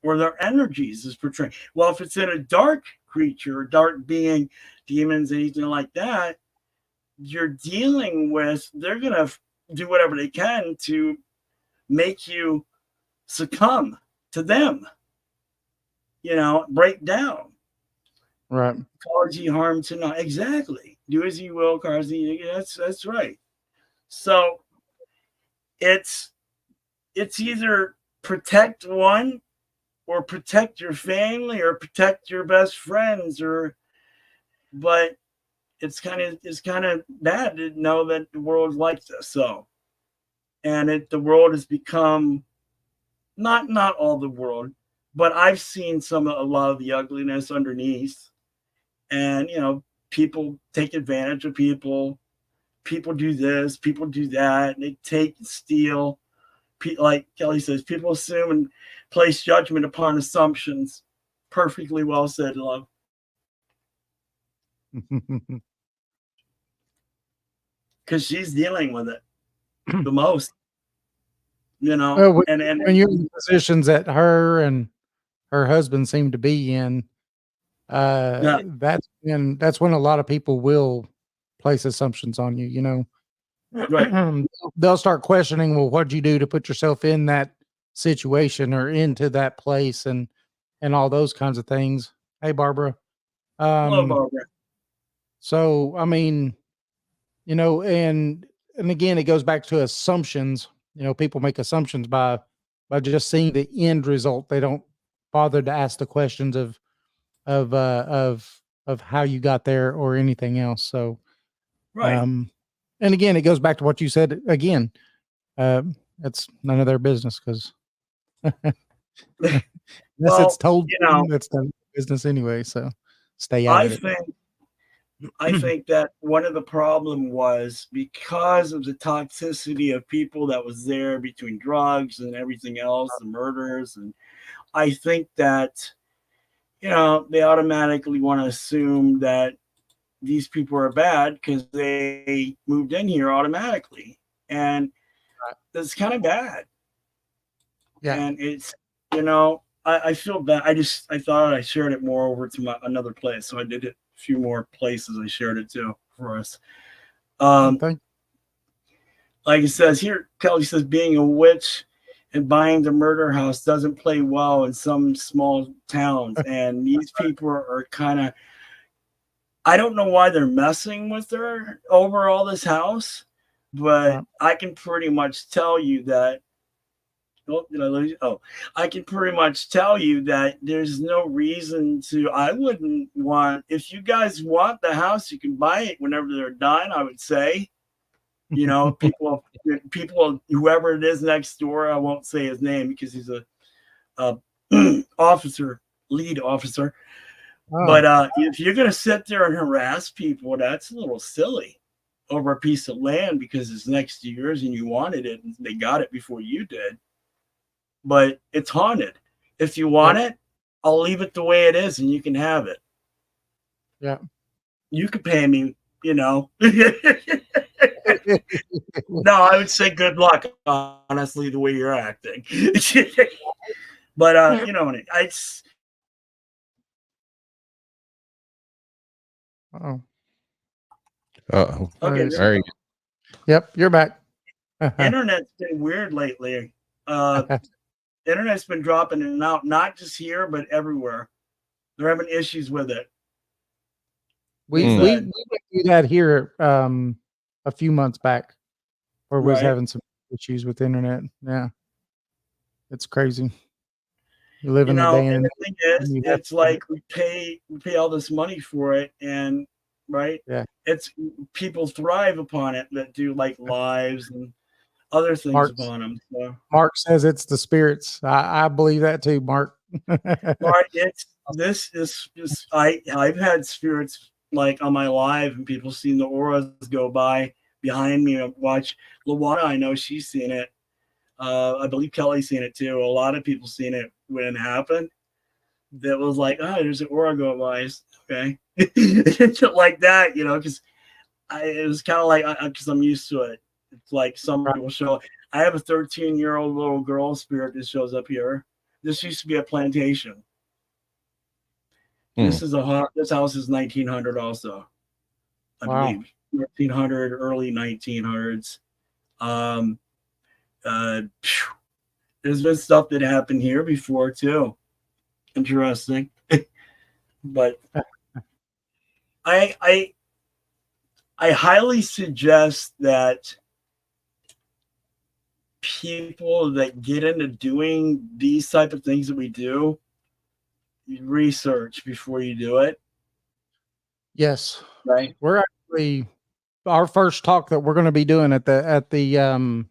or their energies is portraying. Well, if it's in a dark creature, or dark being, demons, anything like that, you're dealing with, they're going to do whatever they can to make you succumb to them, break down. Right. Cause ye harm to not. Exactly. Do as ye will, cause ye. That's right. So it's either protect one or protect your family or protect your best friends, but it's kind of bad to know that the world's like this. So, and the world has become not all the world, but I've seen a lot of the ugliness underneath, and people take advantage of people. People do this, people do that, and they take and steal. Like Kelly says, people assume and place judgment upon assumptions. Perfectly well said, love. Because she's dealing with it the most, Well, and when you're in the positions that her and her husband seem to be in, yeah, that's when a lot of people will place assumptions on you. right. They'll start questioning, well, what'd you do to put yourself in that situation or into that place, and all those kinds of things. Hey, Barbara. Hello, Barbara. So, I mean, and again, it goes back to assumptions. People make assumptions by just seeing the end result. They don't bother to ask the questions of how you got there or anything else. So, Right. and again, it goes back to what you said again. It's none of their business, because unless it's told, that's none of their business anyway. So stay out of it. I think that one of the problem was because of the toxicity of people that was there between drugs and everything else, the murders, and I think that they automatically want to assume that these people are bad because they moved in here automatically, and that's kind of bad. Yeah, and it's I feel bad. I thought I shared it more over to another place, so I did it a few more places. I shared it too for us. Like it says here, Kelly says being a witch and buying the murder house doesn't play well in some small towns, and these people are kind of, I don't know why they're messing with her over all this house, but I can pretty much tell you that. Oh, did I lose you? Oh, I can pretty much tell you that there's no reason to. I wouldn't want. If you guys want the house, you can buy it whenever they're done. I would say, people, whoever it is next door. I won't say his name because he's a lead officer. Oh. But if you're gonna sit there and harass people, that's a little silly over a piece of land because it's next to yours and you wanted it and they got it before you did. But it's haunted. If you want it, I'll leave it the way it is and you can have it. Yeah. You could pay me, No, I would say good luck, honestly, the way you're acting. But, it's. Uh-oh. Uh-oh. Okay. There you go. Yep, you're back. Internet's been weird lately. Internet's been dropping in and out, not just here, but everywhere. They're having issues with it. We went through that here a few months back, where we was having some issues with internet. Yeah, it's crazy. You live in the day, and the thing is, it's like we pay all this money for it, and it's people thrive upon it that do like lives and other things upon them. So. Mark says it's the spirits. I believe that too, Mark. Mark, I've had spirits like on my live, and people seen the auras go by behind me. And watch Luana. I know she's seen it. I believe Kelly's seen it too. A lot of people seen it when it happened. That was like, there's an aura go by. Okay, like that, because it was kind of like because I'm used to it. It's like somebody will show. I have a 13-year-old little girl spirit that shows up here This used to be a plantation. Hmm. This house is 1900 also, I believe. 1900, early 1900s. There's been stuff that happened here before too. Interesting. But I highly suggest that people that get into doing these type of things that we do, you research before you do it. Yes. Right. We're actually, our first talk that we're going to be doing at the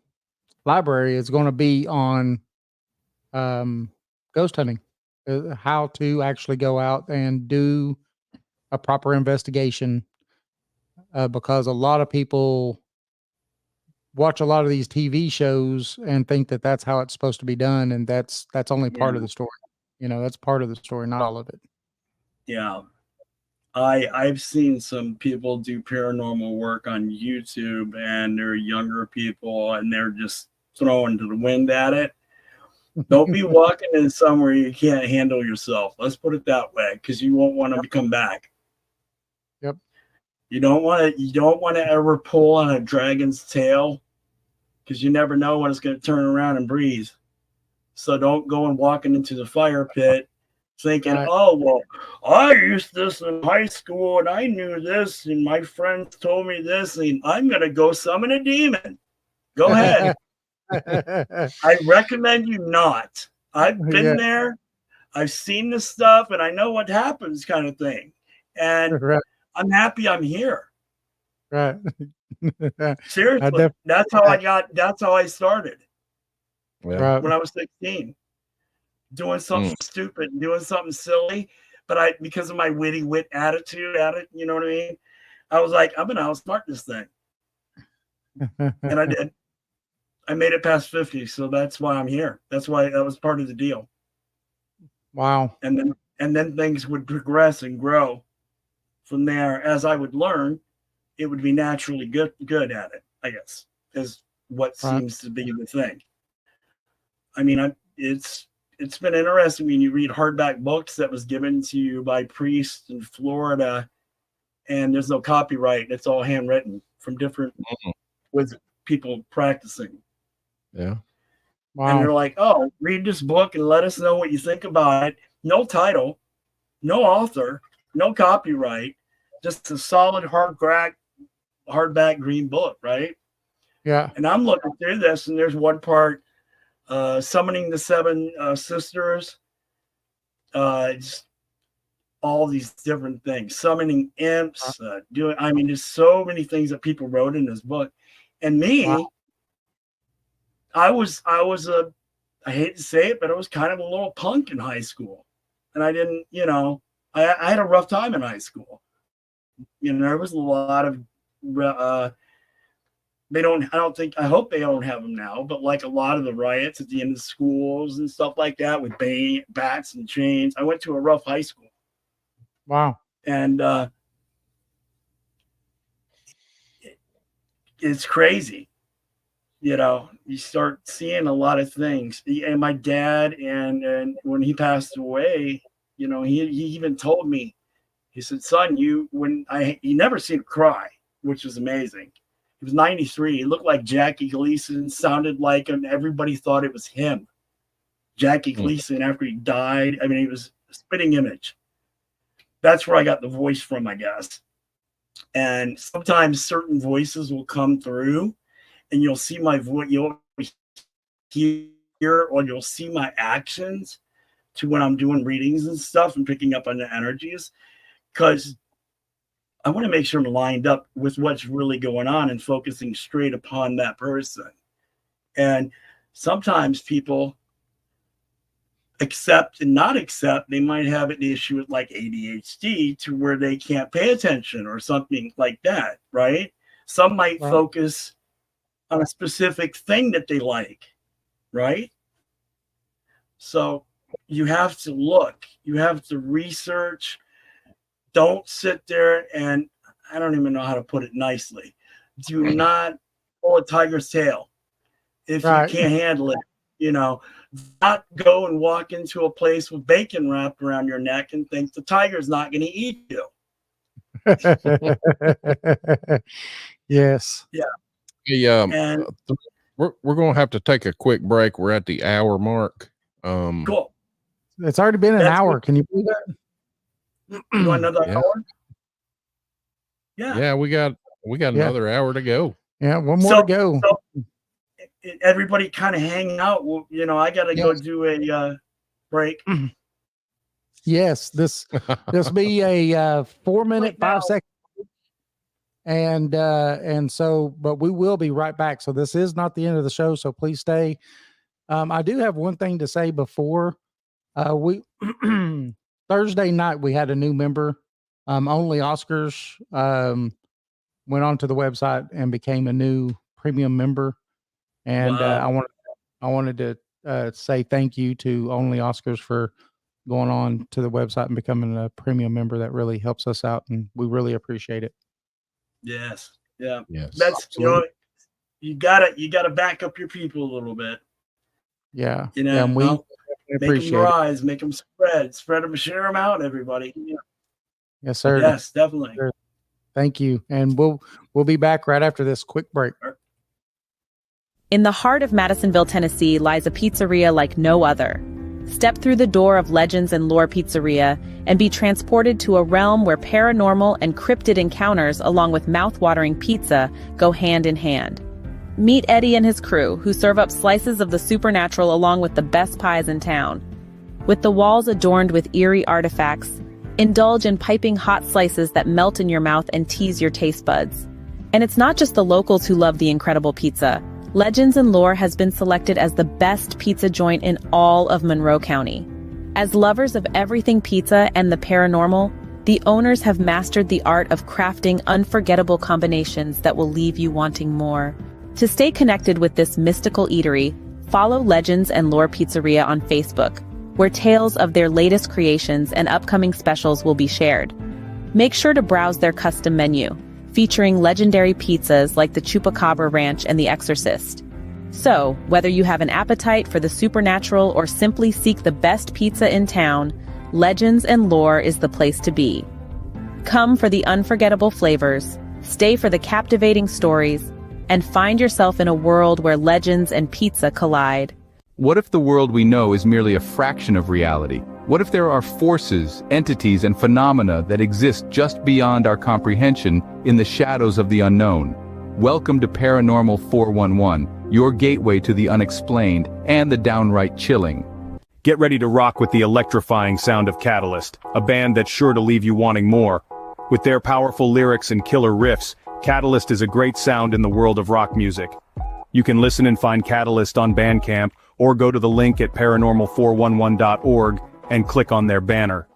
library is going to be on ghost hunting, how to actually go out and do a proper investigation, because a lot of people watch a lot of these TV shows and think that that's how it's supposed to be done, and that's only part of the story. You know, that's part of the story, not all of it. Yeah. I've seen some people do paranormal work on YouTube, and they're younger people, and they're just throwing to the wind at it. Don't be walking in somewhere you can't handle yourself. Let's put it that way, because you won't want to come back. Yep. You don't want to ever pull on a dragon's tail, because you never know when it's going to turn around and breathe. So don't go and walking into the fire pit thinking, oh, well, I used this in high school and I knew this and my friends told me this and I'm going to go summon a demon. Go ahead. I recommend you not. I've been there. I've seen this stuff and I know what happens, kind of thing. And I'm happy I'm here. Right. Seriously. That's how I started. Yeah. When I was 16. Doing something stupid, doing something silly, but because of my witty wit attitude at it, you know what I mean? I was like, I'm gonna outsmart this thing. And I did. I made it past 50, so that's why I'm here. That's why that was part of the deal. Wow. And then things would progress and grow from there. As I would learn, it would be naturally good at it, I guess, is what seems to be the thing. I mean, it's been interesting when you read hardback books that was given to you by priests in Florida, and there's no copyright. It's all handwritten from different with people practicing. Yeah. Wow. And they're like, oh, read this book and let us know what you think about it. No title, no author, no copyright, just a solid hardback green book, right? Yeah. And I'm looking through this, and there's one part, summoning the seven sisters, just all these different things, summoning imps, there's so many things that people wrote in this book. And me, I hate to say it, but I was kind of a little punk in high school. And I didn't, I had a rough time in high school. There was a lot of, I hope they don't have them now, but like a lot of the riots at the end of schools and stuff like that with bats and chains. I went to a rough high school. Wow. And it's crazy. You start seeing a lot of things. And my dad, and when he passed away, he even told me, he said, son, he never seen him cry, which was amazing. He was 93. He looked like Jackie Gleason, sounded like him. Everybody thought it was him. Jackie Gleason after he died. I mean, he was a spitting image. That's where I got the voice from, I guess. And sometimes certain voices will come through and you'll see my voice, you'll hear, or you'll see my actions to when I'm doing readings and stuff and picking up on the energies. Because I want to make sure I'm lined up with what's really going on and focusing straight upon that person. And sometimes people accept and not accept. They might have an issue with like ADHD to where they can't pay attention or something like that, right? Some might focus on a specific thing that they like, right? So you have to look, you have to research. Don't sit there and, I don't even know how to put it nicely. Do not pull a tiger's tail if you can't handle it. not go and walk into a place with bacon wrapped around your neck and think the tiger's not going to eat you. Yes. Yeah. Hey, And we're going to have to take a quick break. We're at the hour mark. cool. It's already been an That's hour. good. Can you believe that? You want another Yeah. hour? Yeah. Yeah, we got another hour to go. Yeah, one more to go. So everybody kind of hang out. Well, you know, I got to go do a break. Yes, this be a 4-minute, 5-second, and so, but we will be right back. So this is not the end of the show. So please stay. I do have one thing to say before we Thursday night we had a new member. Only Oscars went onto the website and became a new premium member, and Wow. I wanted to say thank you to Only Oscars for going on to the website and becoming a premium member. That really helps us out, and we really appreciate it. Yes. Yeah. Yes. That's, you know, you gotta back up your people a little bit. Yeah. You know, yeah, and we make them appreciate it. rise, make them spread them, share them out, everybody. Yeah. Yes, sir. Yes, definitely. Sure. Thank you. And we'll be back right after this quick break. In the heart of Madisonville, Tennessee, lies a pizzeria like no other. Step through the door of Legends and Lore Pizzeria and be transported to a realm where paranormal and cryptid encounters along with mouth-watering pizza go hand in hand. Meet Eddie and his crew, who serve up slices of the supernatural along with the best pies in town. With the walls adorned with eerie artifacts, indulge in piping hot slices that melt in your mouth and tease your taste buds. And it's not just the locals who love the incredible pizza. Legends and Lore has been selected as the best pizza joint in all of Monroe County. As lovers of everything pizza and the paranormal, the owners have mastered the art of crafting unforgettable combinations that will leave you wanting more. To stay connected with this mystical eatery, follow Legends and Lore Pizzeria on Facebook, where tales of their latest creations and upcoming specials will be shared. Make sure to browse their custom menu, featuring legendary pizzas like the Chupacabra Ranch and the Exorcist. So, whether you have an appetite for the supernatural or simply seek the best pizza in town, Legends and Lore is the place to be. Come for the unforgettable flavors, stay for the captivating stories, and find yourself in a world where legends and pizza collide. What if the world we know is merely a fraction of reality? What if there are forces, entities, and phenomena that exist just beyond our comprehension in the shadows of the unknown? Welcome to Paranormal 411, your gateway to the unexplained and the downright chilling. Get ready to rock with the electrifying sound of Catalyst, a band that's sure to leave you wanting more. With their powerful lyrics and killer riffs, Catalyst is a great sound in the world of rock music. You can listen and find Catalyst on Bandcamp, or go to the link at paranormal411.org and click on their banner.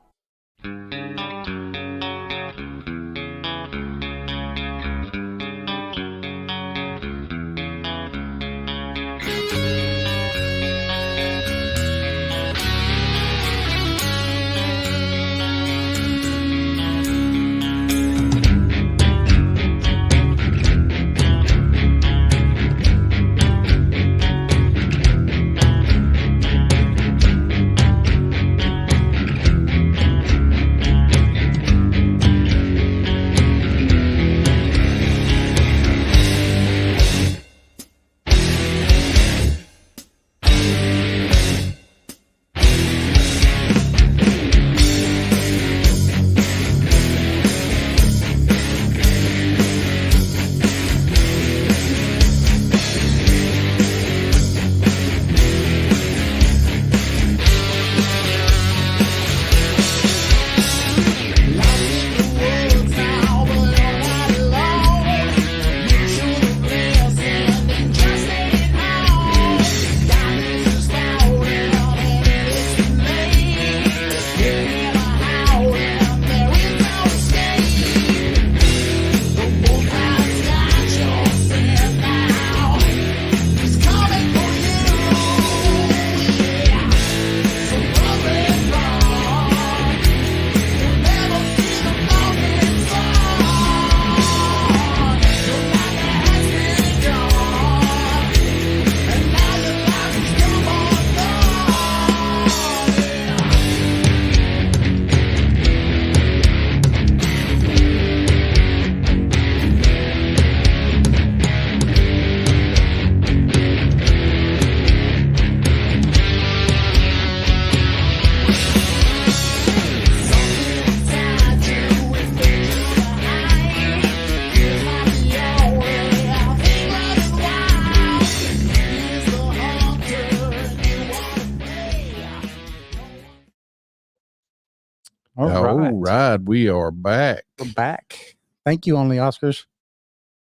right, we are back. We're back. Thank you, Only Oscars.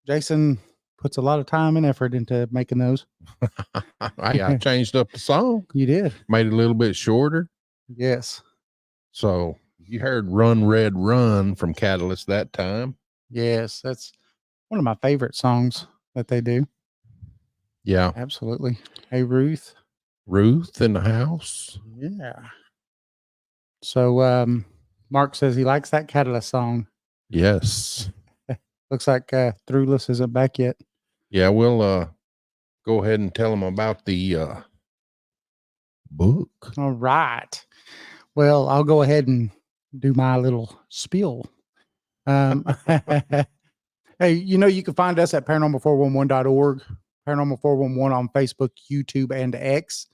Jason puts a lot of time and effort into making those. I changed up the song, You did. made it a little bit shorter. Yes. So you heard Run Red Run from Catalyst that time. Yes. That's one of my favorite songs that they do. Yeah. Absolutely. Hey, Ruth. Ruth in the house. Yeah. So Mark says he likes that Catalyst song. Yes. Looks like Thrullus isn't back yet. Yeah, we'll go ahead and tell them about the book. All right. Well, I'll go ahead and do my little spiel. Hey, you can find us at paranormal411.org, paranormal411 on Facebook, YouTube, and X.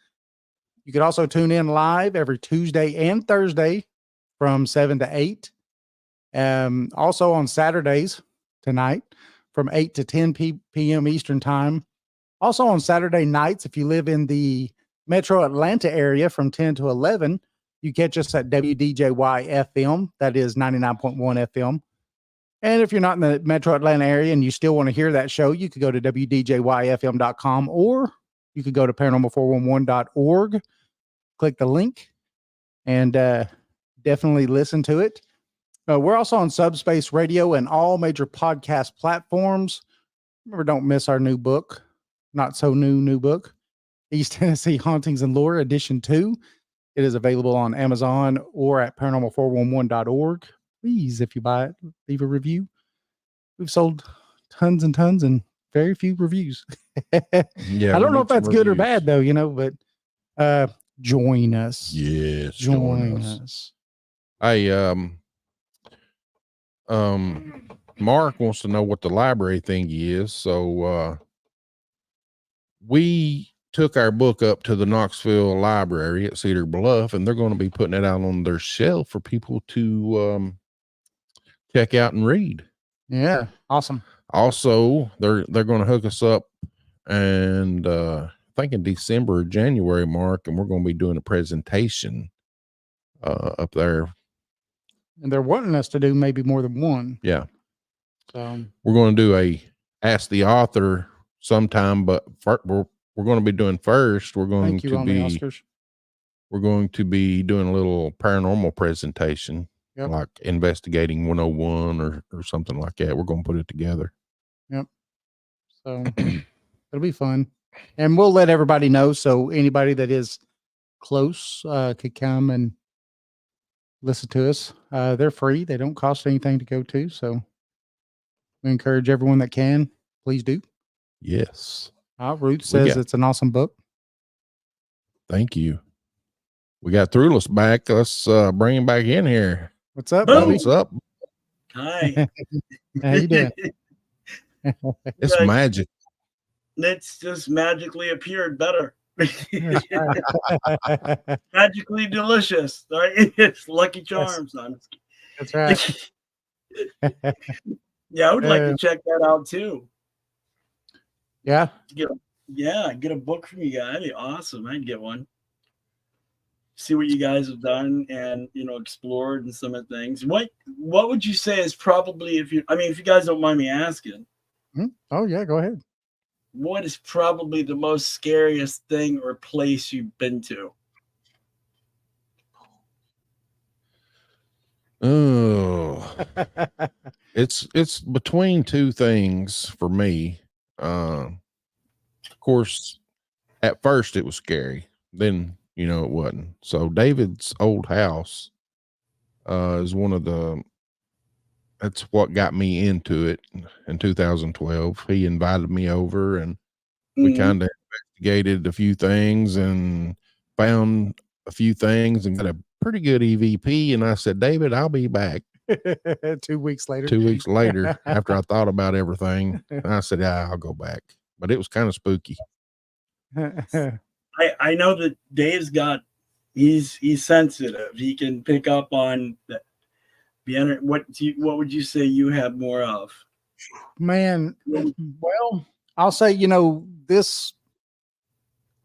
You can also tune in live every Tuesday and Thursday from 7 to 8. Also on Saturdays tonight from 8 to 10 p.m. Eastern time. Also on Saturday nights, if you live in the Metro Atlanta area from 10 to 11, you catch us at WDJY FM. That is 99.1 FM. And if you're not in the Metro Atlanta area and you still want to hear that show, you could go to WDJYFM.com or you could go to paranormal411.org, click the link, and definitely listen to it. We're also on Subspace Radio and all major podcast platforms. Remember, don't miss our new book, not so new book, East Tennessee Hauntings and Lore Edition 2. It is available on Amazon or at paranormal411.org. Please, if you buy it, leave a review. We've sold tons and tons and very few reviews. Yeah, I don't know if that's good or bad, though, but join us. Yes, Join us. Hey, Mark wants to know what the library thing is. So we took our book up to the Knoxville Library at Cedar Bluff, and they're going to be putting it out on their shelf for people to check out and read. Yeah, awesome. Also, they're going to hook us up, and I think in December or January, Mark, and we're going to be doing a presentation up there. And they're wanting us to do maybe more than one. Yeah. So we're going to do a Ask the Author sometime, but we're going to be doing first. We're going to be doing a little paranormal presentation, like Investigating 101 or something like that. We're going to put it together. Yep. So it'll be fun, and we'll let everybody know. So anybody that is close could come and listen to us. They're free. They don't cost anything to go to. So we encourage everyone that can, please do. Yes. Ruth says it's an awesome book. Thank you. We got Thrullus back. Let's bring him back in here. What's up, buddy? What's up? Hi. How you doing? It's magic. It's just magically appeared better. Magically delicious. Right? It's Lucky Charms. That's right. Yeah, I would like to check that out too. Yeah. Get a book from you guys. That'd be awesome. I'd get one. See what you guys have done and explored and some of the things. What would you say is probably, if you guys don't mind me asking? Oh yeah, go ahead. What is probably the most scariest thing or place you've been to? Oh, it's between two things for me. Of course, at first it was scary. Then, it wasn't. So David's old house is that's what got me into it in 2012. He invited me over and we kind of investigated a few things and found a few things and got a pretty good EVP. And I said, David, I'll be back. 2 weeks later. 2 weeks later, after I thought about everything, I said, I'll go back. But it was kind of spooky. I know that Dave's he's sensitive. He can pick up on the what would you say you have more of? Man, well, I'll say, this,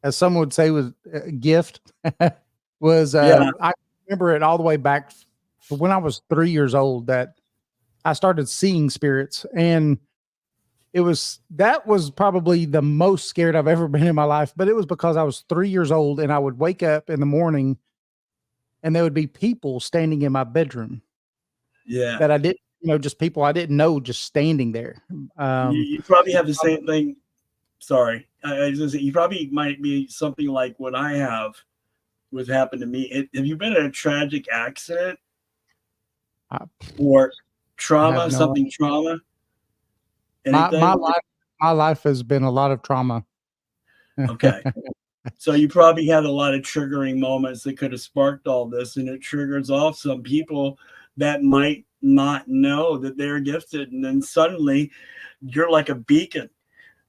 as someone would say, was a gift. I remember it all the way back when I was 3 years old that I started seeing spirits, and that was probably the most scared I've ever been in my life. But it was because I was 3 years old, and I would wake up in the morning, and there would be people standing in my bedroom. Yeah, that I didn't, just people I didn't know, just standing there. You probably have the same thing. Sorry, I was gonna say, you probably might be something like what I have, what happened to me. Have you been in a tragic accident or trauma? Trauma? Anything? My life has been a lot of trauma. Okay. So you probably had a lot of triggering moments that could have sparked all this, and it triggers off some people that might not know that they're gifted, and then suddenly you're like a beacon.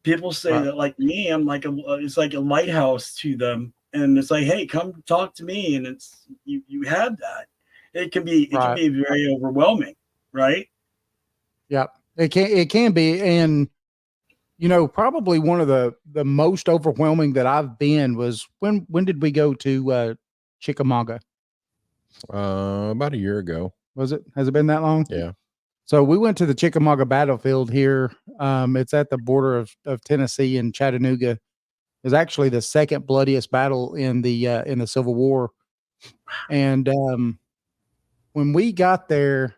People say that, like me, I'm like it's like a lighthouse to them, and it's like, hey, come talk to me, and it's you have that. It can be very overwhelming, right? Yep, it can be, and probably one of the most overwhelming that I've been was when did we go to Chickamauga? About a year ago. Was it? Has it been that long? Yeah. So we went to the Chickamauga battlefield here. It's at the border of Tennessee and Chattanooga. It was actually the second bloodiest battle in the Civil War. And when we got there,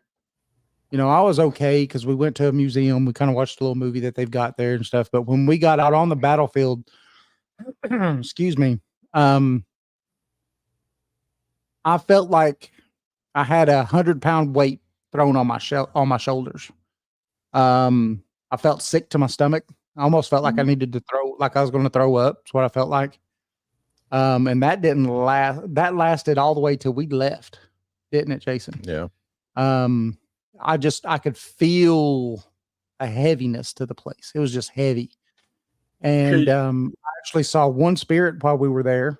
I was okay because we went to a museum. We kind of watched a little movie that they've got there and stuff. But when we got out on the battlefield, excuse me, I felt like I had 100-pound weight thrown on my shoulders. I felt sick to my stomach. I almost felt like I needed to like I was going to throw up. That's what I felt like. And that didn't last. That lasted all the way till we left, didn't it, Jason? Yeah. I could feel a heaviness to the place. It was just heavy. And I actually saw one spirit while we were there.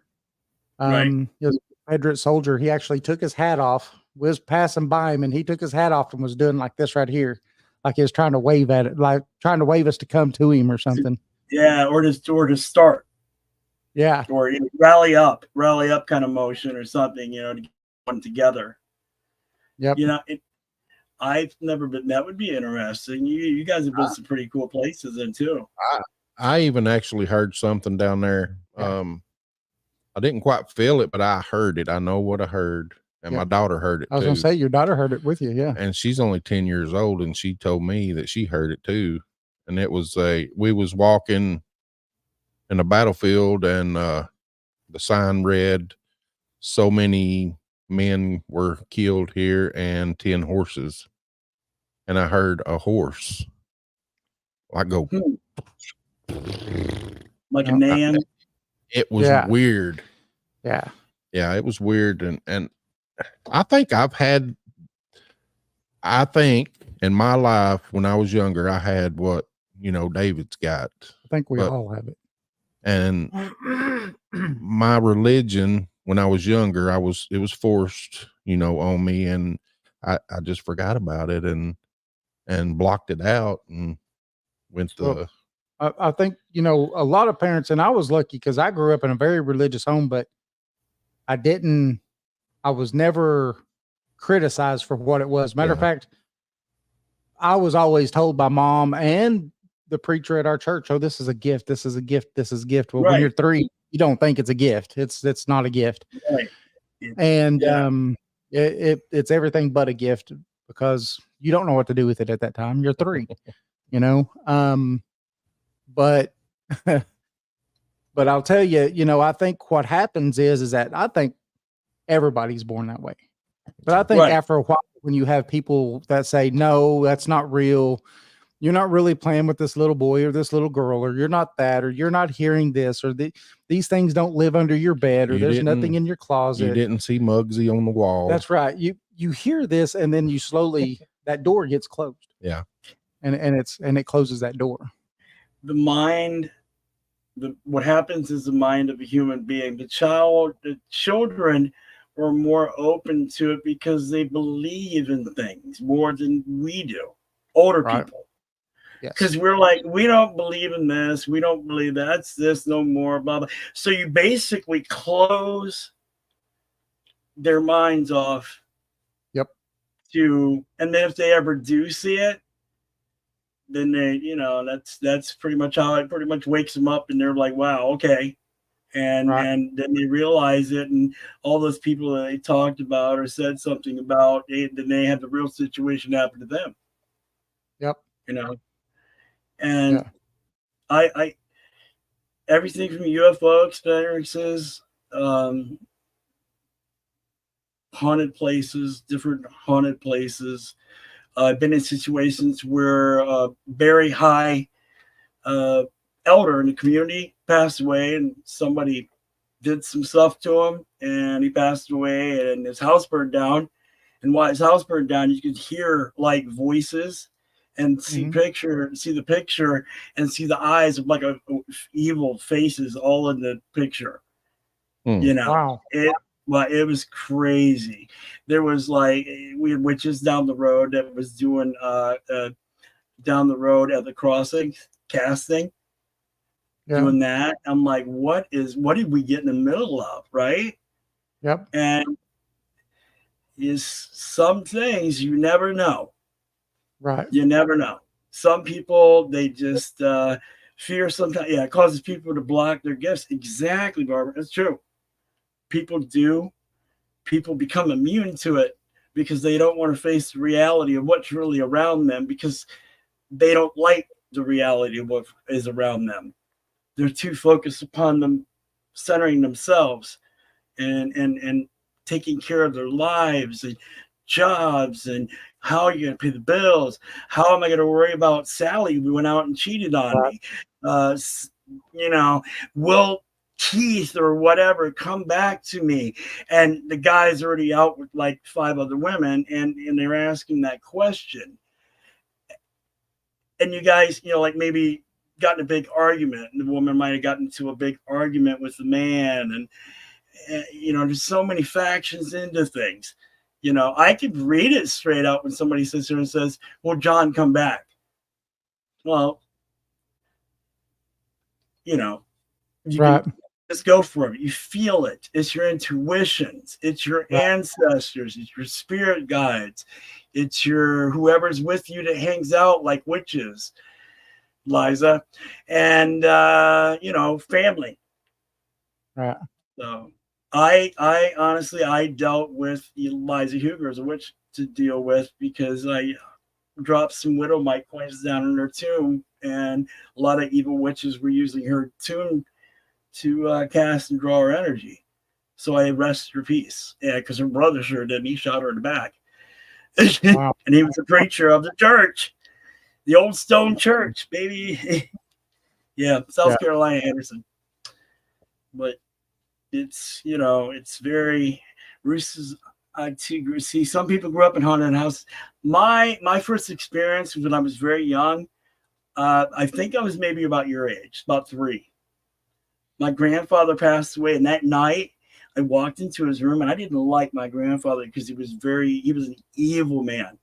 It was a Confederate soldier. He actually took his hat off. We was passing by him, and he took his hat off and was doing like this right here, like he was trying to wave at it, like trying to wave us to come to him or something. Yeah, or to start. Yeah, or rally up kind of motion or something, to get one together. Yep. I've never been. That would be interesting. You guys have been some pretty cool places in too. I even actually heard something down there. Yeah. I didn't quite feel it, but I heard it. I know what I heard. And my daughter heard it too. I was going to say, your daughter heard it with you, yeah. And she's only 10 years old, and she told me that she heard it too. And it was we was walking in a battlefield, and the sign read, so many men were killed here and 10 horses. And I heard a horse. I go. Like a man. It was weird. Yeah. Yeah, it was weird. And I think in my life when I was younger, I had what, David's got. I think we all have it. And my religion, when I was younger, it was forced, on me, and I just forgot about it and blocked it out and went to. I think, a lot of parents, and I was lucky because I grew up in a very religious home, but I was never criticized for what it was. Matter of fact, I was always told by mom and the preacher at our church, oh, this is a gift. This is a gift. This is a gift. Well, when you're 3, you don't think it's a gift. It's not a gift. Right. And it's everything but a gift because you don't know what to do with it at that time. You're 3, but I'll tell you, I think what happens is that I think everybody's born that way. But I think after a while, when you have people that say, no, that's not real, you're not really playing with this little boy or this little girl, or you're not that, or you're not hearing this, or these things don't live under your bed, or there's nothing in your closet. You didn't see Muggsy on the wall. That's right. You hear this, and then you slowly, that door gets closed. Yeah. And it closes that door. The mind, what happens is the mind of a human being. The children are more open to it because they believe in things more than we do. Older people. Because we're like, we don't believe in this. We don't believe that's this no more, blah, blah. So you basically close their minds off. Yep. to, and then if they ever do see it, then they, that's pretty much how it pretty much wakes them up, and they're like, wow, okay. And then they realize it, and all those people that they talked about or said something about, then they have the real situation happen to them. Yep. And Yeah. I everything from UFO experiences, haunted places, different haunted places. I've been in situations where very high elder in the community passed away, and somebody did some stuff to him, and he passed away, and his house burned down. And while his house burned down, you could hear like voices and see the picture and see the eyes of like evil faces all in the picture. Wow. It was crazy. There was like, we had witches down the road that was doing down the road at the crossing casting, doing that. I'm like, what did we get in the middle of, right? Yep. And is some things you never know. Right. You never know. Some people, they just fear sometimes. Yeah, it causes people to block their gifts. Exactly, Barbara. It's true. People become immune to it because they don't want to face the reality of what's really around them, because they don't like the reality of what is around them. They're too focused upon them centering themselves and taking care of their lives and jobs, and how are you going to pay the bills? How am I going to worry about Sally who went out and cheated on me? Will Keith or whatever come back to me? And the guy's already out with like 5 other women, and they're asking that question. And you guys, like maybe got in a big argument, and the woman might have gotten into a big argument with the man, and there's so many factions into things. I could read it straight out when somebody sits there and says, well, John, come back. Well, you can just go for it. You feel it. It's your intuitions. It's your ancestors. It's your spirit guides. It's your whoever's with you that hangs out like witches, Liza, and family. Right. So I honestly, I dealt with Eliza Huger as a witch to deal with, because I dropped some widow mite coins down in her tomb, and a lot of evil witches were using her tomb to cast and draw her energy. So I rested her peace. Yeah, because her brother sure didn't. He shot her in the back. Wow. And he was a preacher of the church, the old stone church, baby. Yeah, South Carolina, Anderson. But it's, it's very Roosters. See, some people grew up in haunted houses. My first experience was when I was very young. I think I was maybe about your age, about 3. My grandfather passed away, and that night I walked into his room, and I didn't like my grandfather because he was an evil man,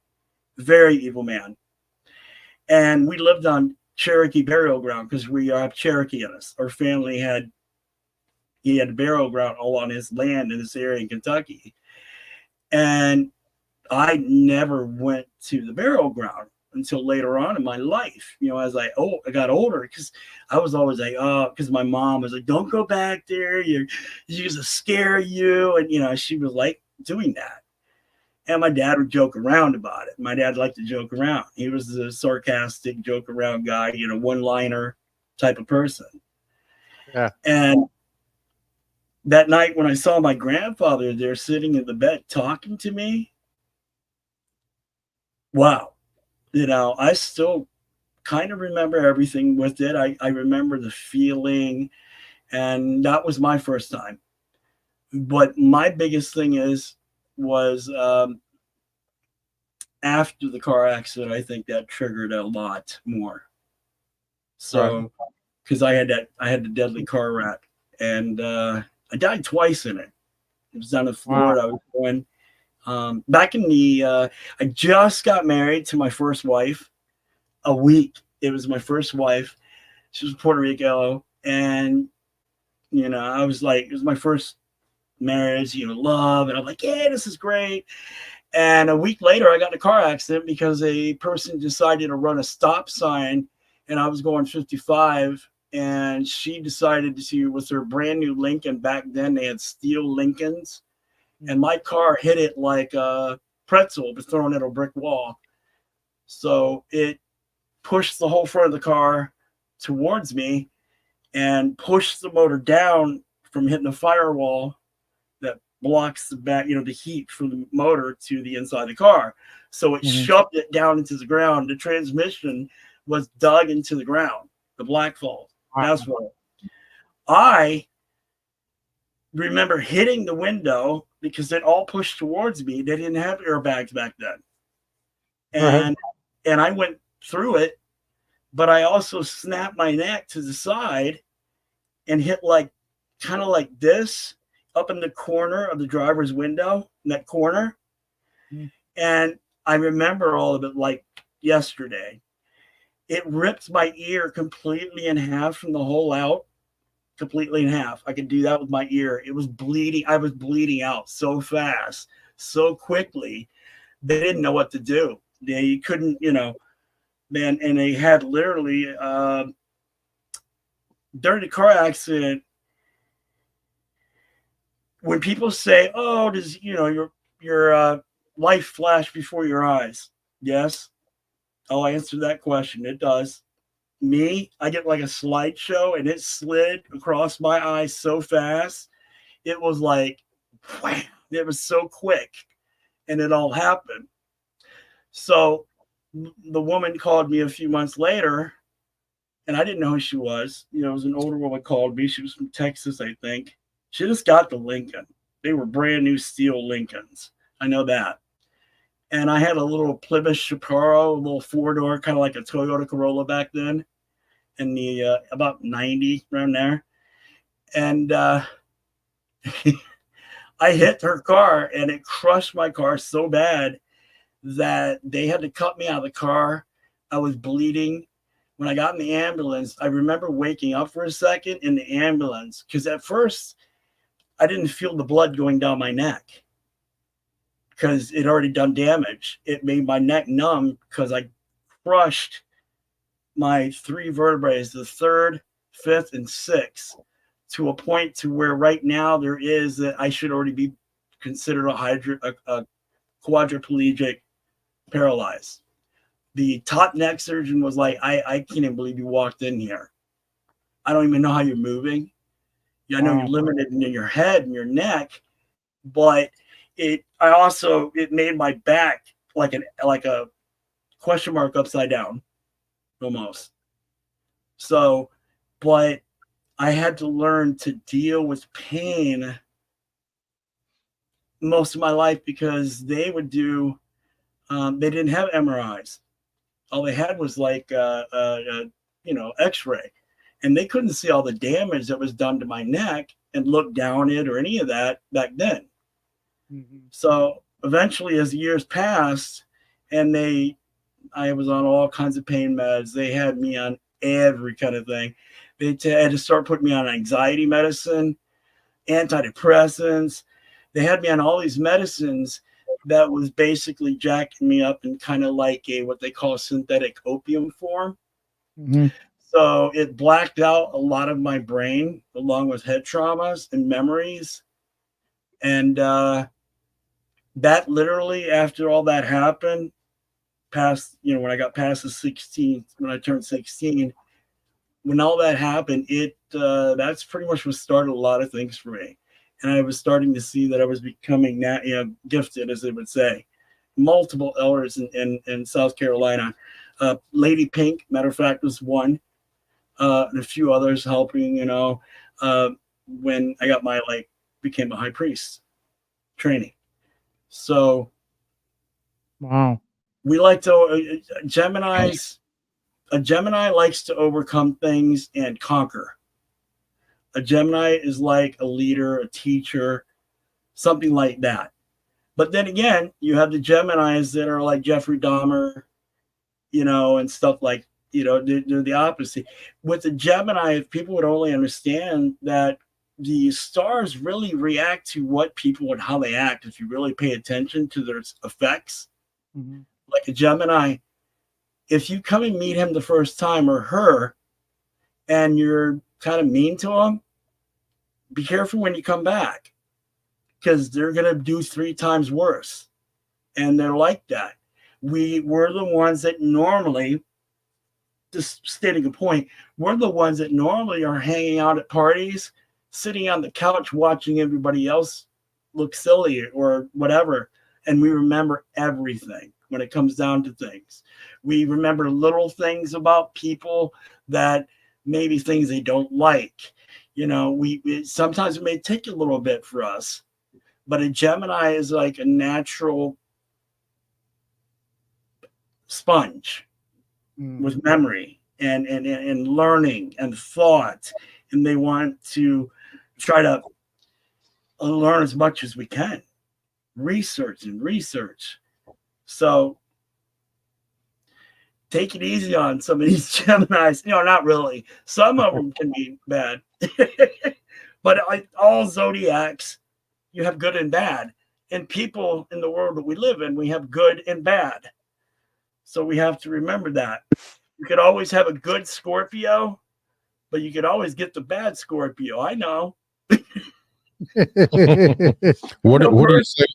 very evil man. And we lived on Cherokee burial ground because we have Cherokee in us. Our family he had a burial ground all on his land in this area in Kentucky. And I never went to the burial ground until later on in my life, as I got older, because I was always like, because my mom was like, don't go back there, you're going to scare you. And, she was like doing that. And my dad would joke around about it. My dad liked to joke around. He was a sarcastic, joke around guy, one-liner type of person. Yeah. And that night when I saw my grandfather there sitting in the bed talking to me, wow. I still kind of remember everything with it. I remember the feeling, and that was my first time. But my biggest thing was after the car accident, I think that triggered a lot more. So, because I had the deadly car wreck, and I died twice in it. It was down in Florida. Wow. I was going back in I just got married to my first wife a week. It was my first wife. She was Puerto Rico. And, I was like, it was my first marriage, love. And I'm like, yeah, this is great. And a week later, I got in a car accident because a person decided to run a stop sign, and I was going 55, and she decided to, with her brand new Lincoln, back then they had steel Lincolns, and my car hit it like a pretzel, was thrown at a brick wall. So it pushed the whole front of the car towards me and pushed the motor down from hitting the firewall that blocks the back, the heat from the motor to the inside of the car. So it shoved it down into the ground. The transmission was dug into the ground, the black fault. That's what I remember hitting the window because it all pushed towards me. They didn't have airbags back then. And I went through it, but I also snapped my neck to the side and hit kind of like this up in the corner of the driver's window, in that corner. And I remember all of it like yesterday. It ripped my ear completely in half from the hole out, completely in half. I could do that with my ear. It was bleeding. I was bleeding out so fast, so quickly. They didn't know what to do. They couldn't, man. And they had literally, during the car accident, when people say, "Oh, does your life flash before your eyes?" Yes, I'll answer that question. It does. Me, I get like a slideshow, and it slid across my eyes so fast. It was like, wham! It was so quick, and it all happened. So the woman called me a few months later, and I didn't know who she was. It was an older woman called me. She was from Texas, I think. She just got the Lincoln. They were brand new steel Lincolns. I know that. And I had a little Plymouth Chaparro, a little 4-door, kind of like a Toyota Corolla back then, in the about 90, around there. And I hit her car, and it crushed my car so bad that they had to cut me out of the car. I was bleeding. When I got in the ambulance, I remember waking up for a second in the ambulance, because at first I didn't feel the blood going down my neck because it already done damage. It made my neck numb because I crushed my 3 vertebrae, the 3rd, 5th, and 6th, to a point to where right now there is that I should already be considered a quadriplegic paralyzed. The top neck surgeon was like, I can't even believe you walked in here. I don't even know how you're moving. I know you're limited in your head and your neck, but it made my back like a question mark upside down, almost. So, but I had to learn to deal with pain most of my life, because they would do, they didn't have MRIs. All they had was like X-ray, and they couldn't see all the damage that was done to my neck and look down it or any of that back then. So eventually, as the years passed, and I was on all kinds of pain meds. They had me on every kind of thing. They had to start putting me on anxiety medicine, antidepressants. They had me on all these medicines that was basically jacking me up in kind of like what they call synthetic opium form. So it blacked out a lot of my brain, along with head traumas and memories. And that literally, after all that happened, when I got past the 16, when I turned 16, when all that happened, that's pretty much what started a lot of things for me. And I was starting to see that I was becoming gifted, as they would say. Multiple elders in South Carolina. Lady Pink, matter of fact, was one. And a few others helping, when I got became a high priest training. So, wow. We like to, a Gemini likes to overcome things and conquer. A Gemini is like a leader, a teacher, something like that. But then again, you have the Geminis that are like Jeffrey Dahmer, and stuff like, they're the opposite. With the Gemini, if people would only understand that the stars really react to what people and how they act if you really pay attention to their effects. Mhm. Like a Gemini, if you come and meet him the first time or her and you're kind of mean to them, be careful when you come back because they're going to do 3 times worse. And they're like that. We're the ones that normally, just stating a point, we're the ones that normally are hanging out at parties, sitting on the couch watching everybody else look silly or whatever. And we remember everything when it comes down to things. We remember little things about people that maybe things they don't like. You know, we sometimes it may take a little bit for us, but a Gemini is like a natural sponge with memory and learning and thought, and they want to try to learn as much as we can, research. So take it easy on some of these Geminis. You know, not really. Some of them can be bad, but all zodiacs, you have good and bad. And people in the world that we live in, we have good and bad. So we have to remember that. You could always have a good Scorpio, but you could always get the bad Scorpio. I know. What do you say?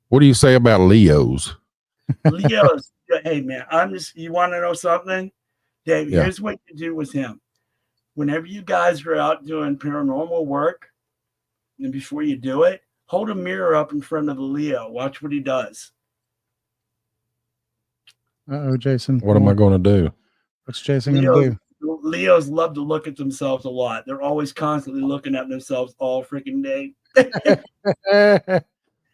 What do you say about Leos? Leo's, hey man, you want to know something? Dave, Yeah. Here's what you do with him. Whenever you guys are out doing paranormal work, and before you do it, hold a mirror up in front of the Leo. Watch what he does. Uh-oh, Jason. What am I going to do? What's Jason going to do? Leos love to look at themselves a lot. They're always constantly looking at themselves all freaking day.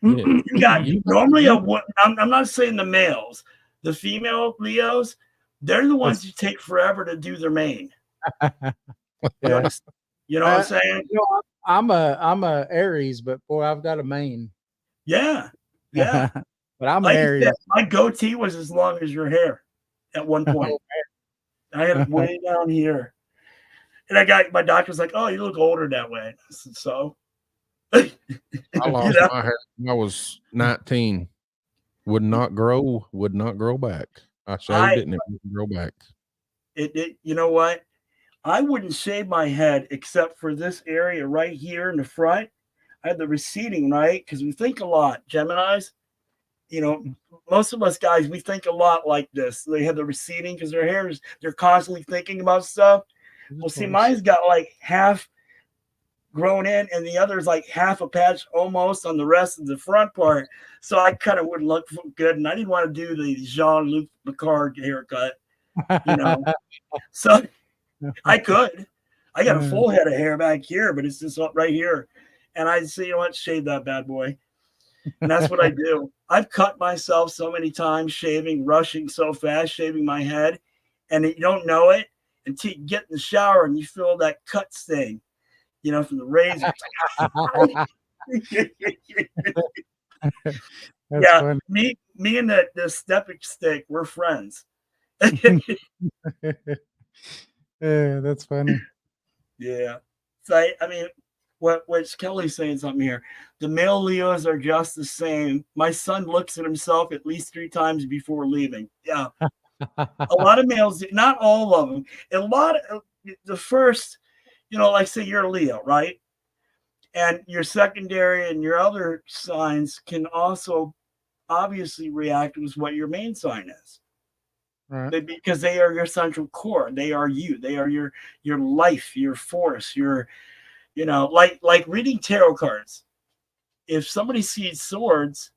You got normally I'm not saying the males, the female Leos, they're the ones who take forever to do their mane. Yeah. You know what I'm saying? You know, I'm a Aries, but boy, I've got a mane. Yeah. But I'm Like Aries. I said, my goatee was as long as your hair at one point. I had it way down here. And my doctor's like, "Oh, you look older that way." I said, so I lost my hair when I was 19. Would not grow back. I shaved it and it wouldn't grow back. You know what? I wouldn't shave my head except for this area right here in the front. I had the receding, right? Because we think a lot, Geminis. You know, most of us guys, we think a lot like this. They have the receding because their hair they're constantly thinking about stuff. Well, see, mine's got like half grown in and the other's like half a patch almost on the rest of the front part. So I kind of wouldn't look good. And I didn't want to do the Jean-Luc Picard haircut, you know. So I could. I got a full head of hair back here, but it's just right here. And I say, you know what, shave that bad boy. And that's what I do. I've cut myself so many times shaving, rushing so fast, shaving my head, and you don't know it until you get in the shower and you feel that cut stain, you know, from the razor. Yeah, funny. Me and the stepping stick, we're friends. Yeah, that's funny. Yeah. So I mean, what's Kelly's saying something here? The male Leos are just the same. My son looks at himself at least 3 times before leaving. Yeah. A lot of males, not all of them. A lot of the first, you know, like say you're a Leo, right? And your secondary and your other signs can also obviously react with what your main sign is. Right. Because they are your central core. They are you. They are your life, your force, your, you know, like reading tarot cards. If somebody sees swords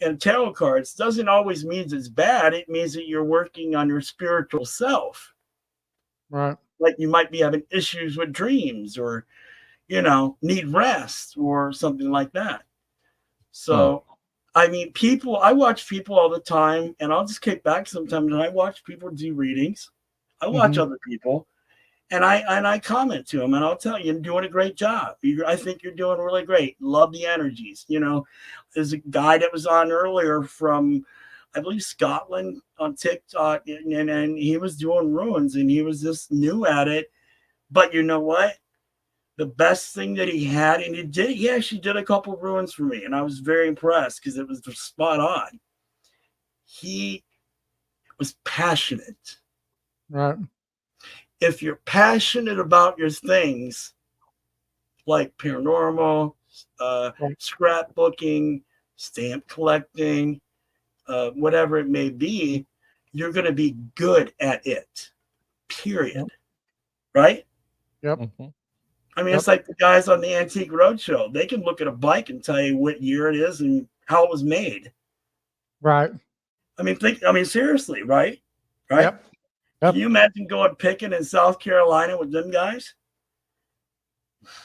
and tarot cards, doesn't always mean it's bad. It means that you're working on your spiritual self. Right. Like you might be having issues with dreams or, you know, need rest or something like that. So, I mean, I watch people all the time, and I'll just kick back sometimes and I watch people do readings. I watch other people. And I comment to them and I'll tell you, you're doing a great job. I think you're doing really great. Love the energies. You know, there's a guy that was on earlier from, I believe, Scotland on TikTok, and he was doing ruins and he was just new at it. But you know what? the best thing that he had, and he actually did a couple of ruins for me, and I was very impressed because it was spot on. He was passionate. Right. If you're passionate about your things, like paranormal, scrapbooking, stamp collecting, whatever it may be, you're going to be good at it. Period. Yep. Right? Yep. Mm-hmm. I mean, it's like the guys on the Antique Roadshow. They can look at a bike and tell you what year it is and how it was made. Right. I mean, seriously, right? Right? Yep. Yep. Can you imagine going picking in South Carolina with them guys?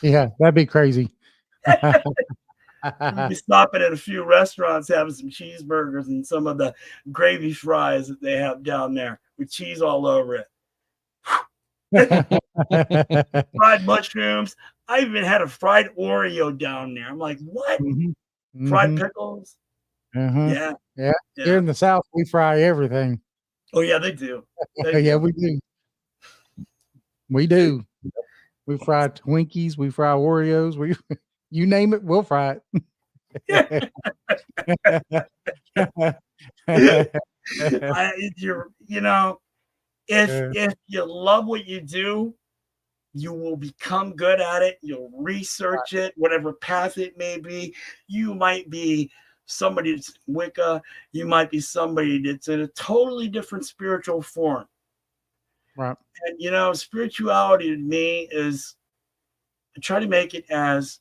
Yeah, that'd be crazy. We'd be stopping at a few restaurants, having some cheeseburgers and some of the gravy fries that they have down there with cheese all over it. Fried mushrooms. I even had a fried Oreo down there. I'm like, what? Mm-hmm. Fried pickles? Yeah. Here in the South, we fry everything. Oh, yeah, they do. Yeah, we do. We do. We fry Twinkies. We fry Oreos. You name it, we'll fry it. If you love what you do, you will become good at it. You'll research it, whatever path it may be. You might be somebody that's Wicca. You might be somebody that's in a totally different spiritual form. Right. And, spirituality to me is, I try to make it as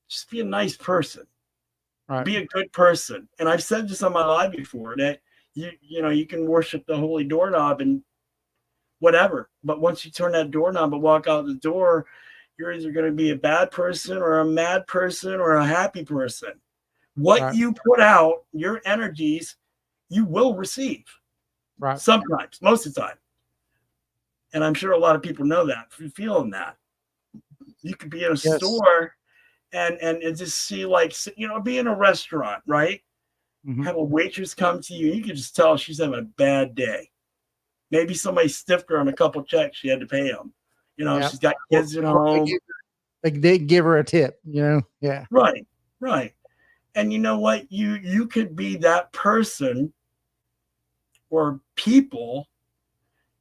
just be a nice person. Right. Be a good person. And I've said this on my live before that you can worship the holy doorknob and whatever. But once you turn that doorknob and walk out the door, you're either going to be a bad person or a mad person or a happy person. What you put out, your energies, you will receive. Right. Sometimes, most of the time. And I'm sure a lot of people know that, feeling that. You could be in a store and just see, like, be in a restaurant, right? Mm-hmm. Have a waitress come to you. You can just tell she's having a bad day. Maybe somebody stiffed her on a couple checks. She had to pay them. She's got kids at home. They did give her a tip, Yeah. Right. And you know what? You could be that person or people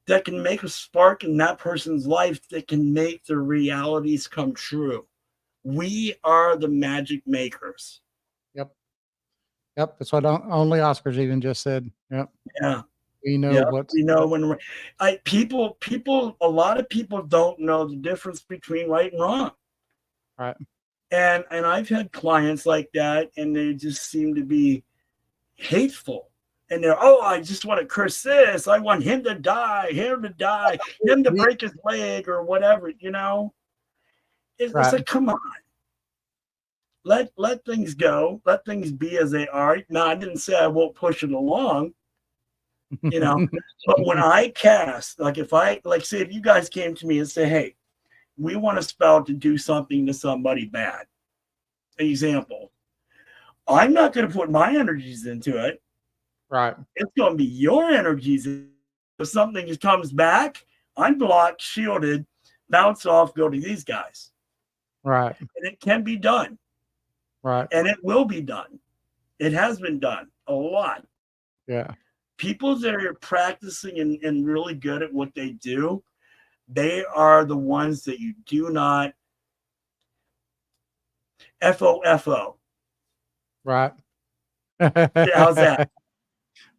that can make a spark in that person's life that can make their realities come true. We are the magic makers. Yep. That's what only Oscars even just said. Yep. Yeah. We know when a lot of people don't know the difference between right and wrong. Right. And I've had clients like that, and they just seem to be hateful. And they're, I just want to curse this. I want him to die, him to break his leg or whatever, It's like, come on. Let things go. Let things be as they are. No, I didn't say I won't push it along, But when I cast, say if you guys came to me and say, hey, we want a spell to do something to somebody bad. Example. I'm not going to put my energies into it. Right. It's going to be your energies. If something comes back, I'm blocked, shielded, bounce off, go to these guys. Right. And it can be done. Right. And it will be done. It has been done a lot. Yeah. People that are practicing and really good at what they do, they are the ones that you do not FOFO. Right. How's that?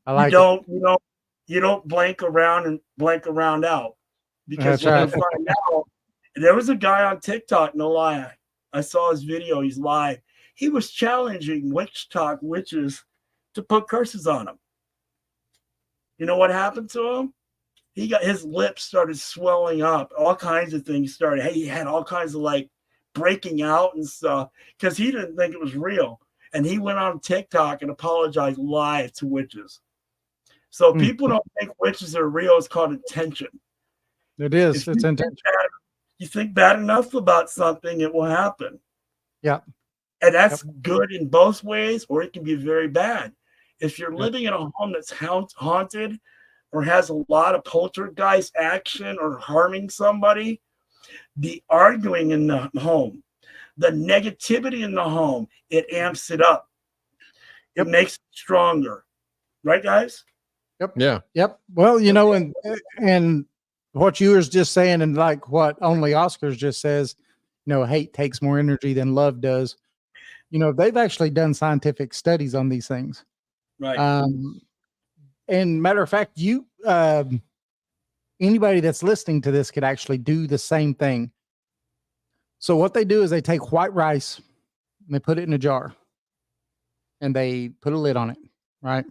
I like you don't blank around and blank around out, because that's we're right. gonna find out. There was a guy on TikTok, no lie. I saw his video, he's live. He was challenging witches to put curses on him. You know what happened to him? He got his lips started swelling up, all kinds of things started. He had all kinds of breaking out and stuff because he didn't think it was real. And he went on TikTok and apologized live to witches. So people don't think witches are real. It's called intention. It is. It's intention. You think bad enough about something, it will happen. Yeah. And that's good in both ways, or it can be very bad. If you're living in a home that's haunted or has a lot of poltergeist action or harming somebody, the arguing in the home, the negativity in the home, it amps it up. It makes it stronger. Right, guys? Yep. Yeah. Yep. Well, you know, and what you was just saying, and like what only Oscars just says, you know, hate takes more energy than love does. You know, they've actually done scientific studies on these things. Right. And matter of fact, you anybody that's listening to this could actually do the same thing. So what they do is they take white rice and they put it in a jar and they put a lid on it, right?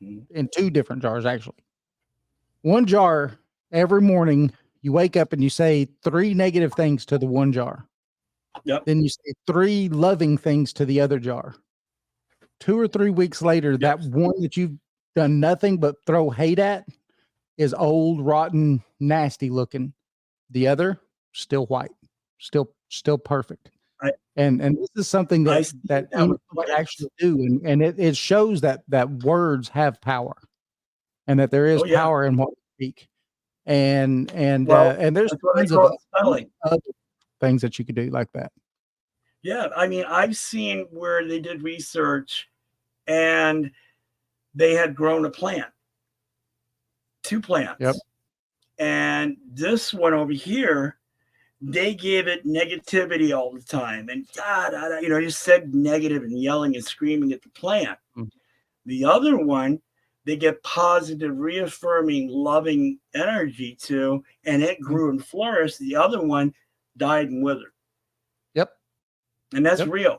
In 2 different jars, actually. One jar, every morning you wake up and you say 3 negative things to the one jar. Yep. Then you say 3 loving things to the other jar. 2 or 3 weeks later, that one that you've done nothing but throw hate at is old, rotten, nasty looking. The other, still white, still perfect. And this is something that anybody actually do, and it shows that words have power, and that there is power in what we speak, and there's tons of other things that you could do like that. Yeah, I mean, I've seen where they did research, and they had grown a plant, 2 plants, and this one over here, they gave it negativity all the time, and you know, just said negative and yelling and screaming at the plant. The other one, they get positive, reaffirming, loving energy to, and it grew and flourished. The other one died and withered. And that's real.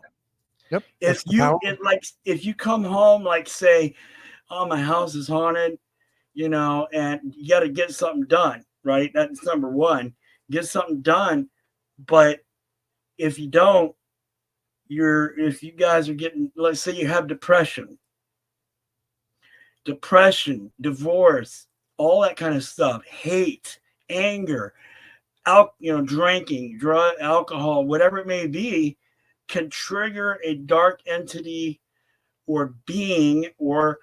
If you come home, like say, oh, my house is haunted, you know, and you got to get something done, right? That's number one. Get something done. But if you don't, if you guys are getting, let's say you have depression, divorce, all that kind of stuff, hate, anger, drinking, drug, alcohol, whatever it may be, can trigger a dark entity or being or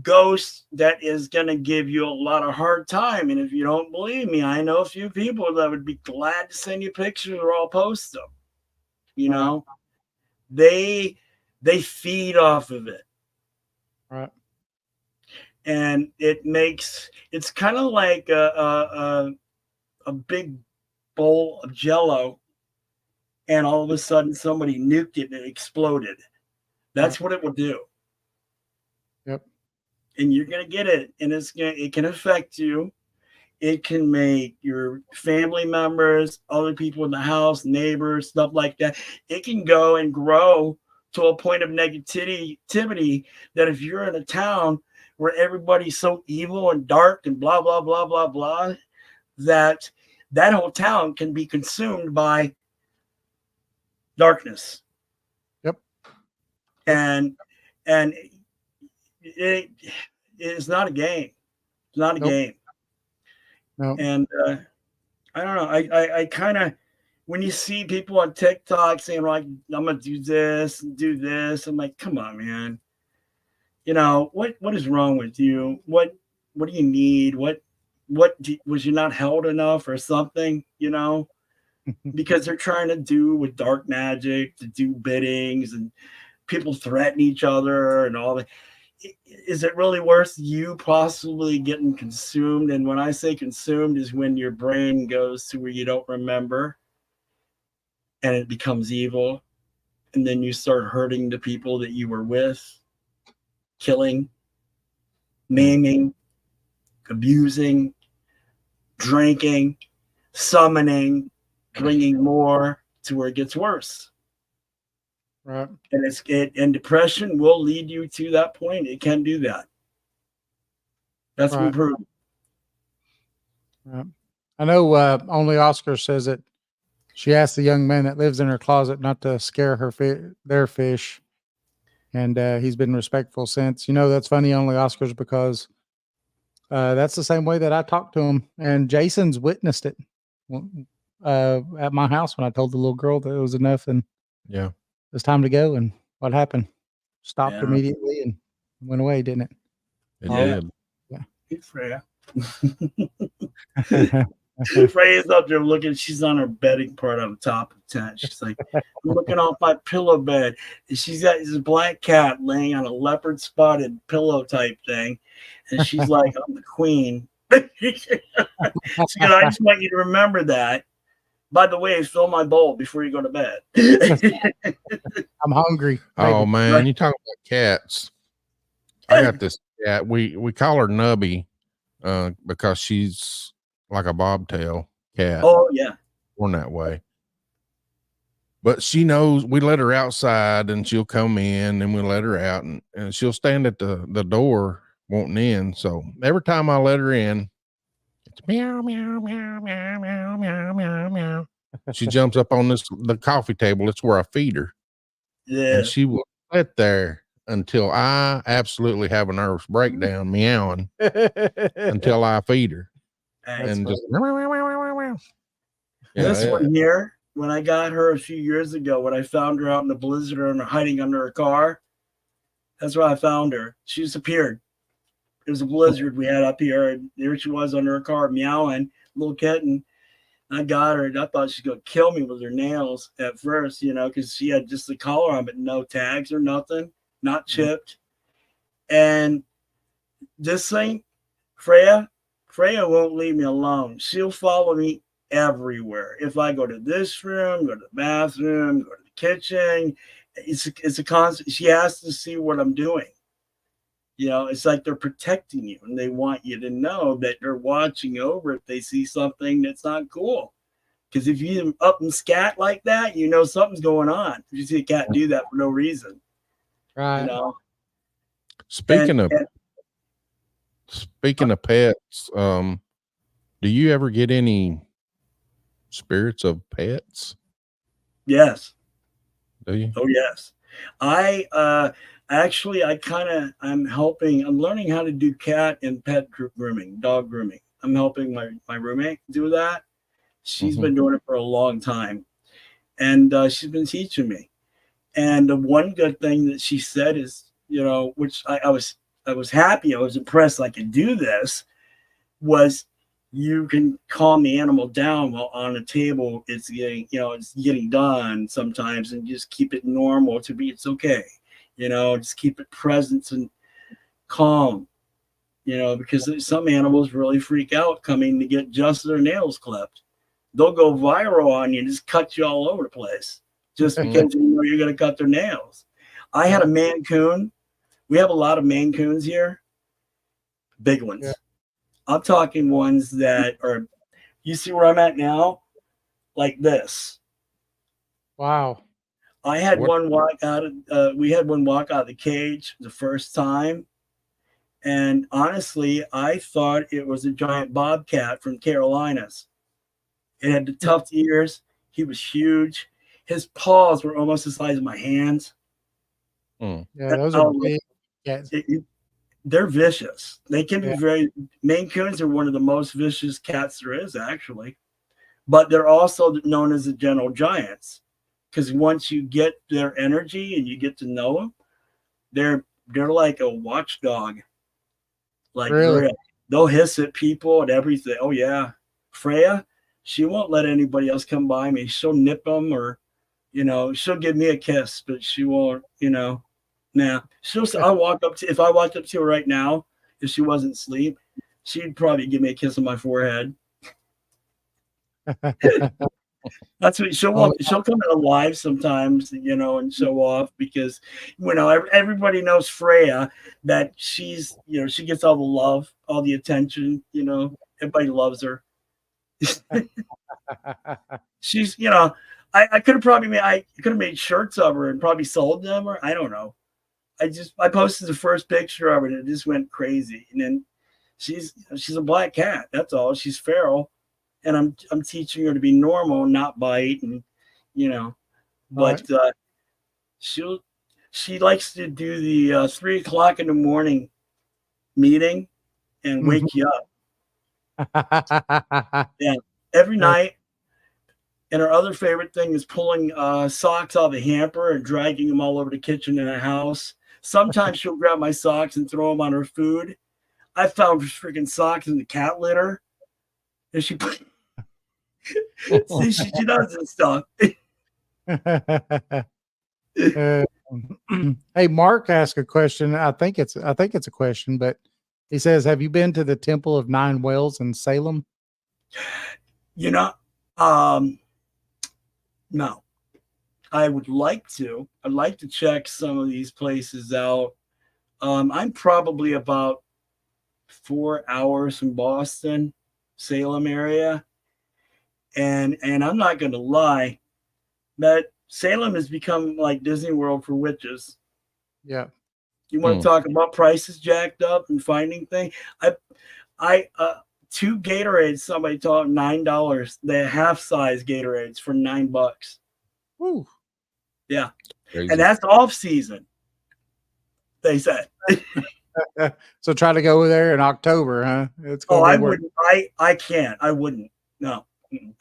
ghost that is going to give you a lot of hard time. And if you don't believe me, I know a few people that would be glad to send you pictures or I'll post them. You know, they feed off of it. Right. And it's kind of like a big bowl of Jello, and all of a sudden somebody nuked it and it exploded. That's what it will do. And you're going to get it, and it can affect you. It can make your family members, other people in the house, neighbors, stuff like that. It can go and grow to a point of negativity that if you're in a town where everybody's so evil and dark and blah, blah, blah, blah, blah, that whole town can be consumed by darkness. And it is not a game. It's not a game. No. And I don't know. I kind of, when you see people on TikTok saying like, I'm gonna do this and do this, I'm like, come on, man. You know what is wrong with you? What do you need? Was you not held enough or something? You know, because they're trying to do with dark magic to do biddings, and people threaten each other and all that. Is it really worth you possibly getting consumed? And when I say consumed is when your brain goes to where you don't remember and it becomes evil. And then you start hurting the people that you were with, killing, maiming, abusing, drinking, summoning, bringing more to where it gets worse. Right. And depression will lead you to that point. It can do that. That's been proven. Right. I know only Oscar says that she asked the young man that lives in her closet not to scare their fish. And he's been respectful since. You know, that's funny, only Oscars, because that's the same way that I talked to him. And Jason's witnessed it at my house when I told the little girl that it was enough and it's time to go. And what happened? Stopped immediately and went away, didn't it? It did. Yeah. Good for you. Freya's up there looking. She's on her bedding part on the top of the tent. She's like, I'm looking off my pillow bed. And she's got this black cat laying on a leopard spotted pillow type thing. And she's like, I'm the queen. She goes, I just want you to remember that. By the way, fill my bowl before you go to bed. I'm hungry. Oh Maybe. man, Right. you talking about cats. I got this cat. We call her Nubby because she's like a bobtail cat. Oh, yeah. Born that way. But she knows we let her outside and she'll come in and we let her out and she'll stand at the door wanting in. So every time I let her in, it's meow, meow, meow, meow, meow, meow, meow, meow. She jumps up on the coffee table. It's where I feed her. Yeah. And she will sit there until I absolutely have a nervous breakdown meowing until I feed her. And just This one here, when I got her a few years ago, when I found her out in the blizzard and hiding under a car, that's where I found her. She disappeared. It was a blizzard we had up here, and there she was under a car meowing, little kitten. I got her, and I thought she was going to kill me with her nails at first, because she had just the collar on, but no tags or nothing, not chipped. And this thing, Freya won't leave me alone. She'll follow me everywhere. If I go to this room, go to the bathroom, go to the kitchen, it's a constant. She has to see what I'm doing. It's like they're protecting you and they want you to know that they're watching over if they see something that's not cool. Because if you up and scat like that, something's going on. If you see a cat do that for no reason. Right. Speaking of pets, do you ever get any spirits of pets? Yes. Do you? Oh, yes. I'm learning how to do cat and pet grooming, dog grooming. I'm helping my roommate do that. She's been doing it for a long time. And she's been teaching me. And the one good thing that she said is, which I was happy, I was impressed I could do this, was you can calm the animal down while on a table it's getting done sometimes, and just keep it normal it's okay. Just keep it present and calm, because some animals really freak out coming to get just their nails clipped. They'll go viral on you and just cut you all over the place just because you're going to cut their nails. I had a Maine Coon. We have a lot of Maine Coons here, big ones. Yeah. I'm talking ones that are, you see where I'm at now? Like this. Wow. I had one walk out of, we had one walk out of the cage the first time. And honestly, I thought it was a giant bobcat from Carolinas. It had the tufted ears. He was huge. His paws were almost the size of my hands. Yeah, those are big cats. They're vicious. They can be Maine Coons are one of the most vicious cats there is, actually. But they're also known as the gentle giants. Because once you get their energy and you get to know them, they're like a watchdog. Like really? They'll hiss at people and everything. Oh yeah, Freya, she won't let anybody else come by me. She'll nip them, or she'll give me a kiss, but she won't. Nah. I'll walk up to if I walked up to her right now, if she wasn't asleep, she'd probably give me a kiss on my forehead. That's what she'll come in alive sometimes, and show off because everybody knows Freya, that she's she gets all the love, all the attention, everybody loves her. She's I could have made shirts of her and probably sold them, or I don't know. I posted the first picture of her and it just went crazy. And then she's a black cat, that's all. She's feral. And I'm teaching her to be normal, not bite, and but she likes to do the 3 o'clock in the morning meeting and wake you up. Yeah, every night. And her other favorite thing is pulling socks out of the hamper and dragging them all over the kitchen in the house. Sometimes she'll grab my socks and throw them on her food. I found freaking socks in the cat litter, and she put See, she does this stuff. Hey, Mark asked a question. I think it's a question, but he says, "Have you been to the Temple of Nine Wells in Salem?" You know, no. I would like to. I'd like to check some of these places out. I'm probably about 4 hours from Boston, Salem area, and I'm not going to lie, that Salem has become like Disney World for witches. Yeah. You want to talk about prices jacked up and finding things? I 2 Gatorades, somebody taught $9. They're half size Gatorades for $9. Woo. Yeah. Crazy. And that's off season, they said. So try to go there in October, huh? It's Oh, going I to work. wouldn't. I can't. I wouldn't. No,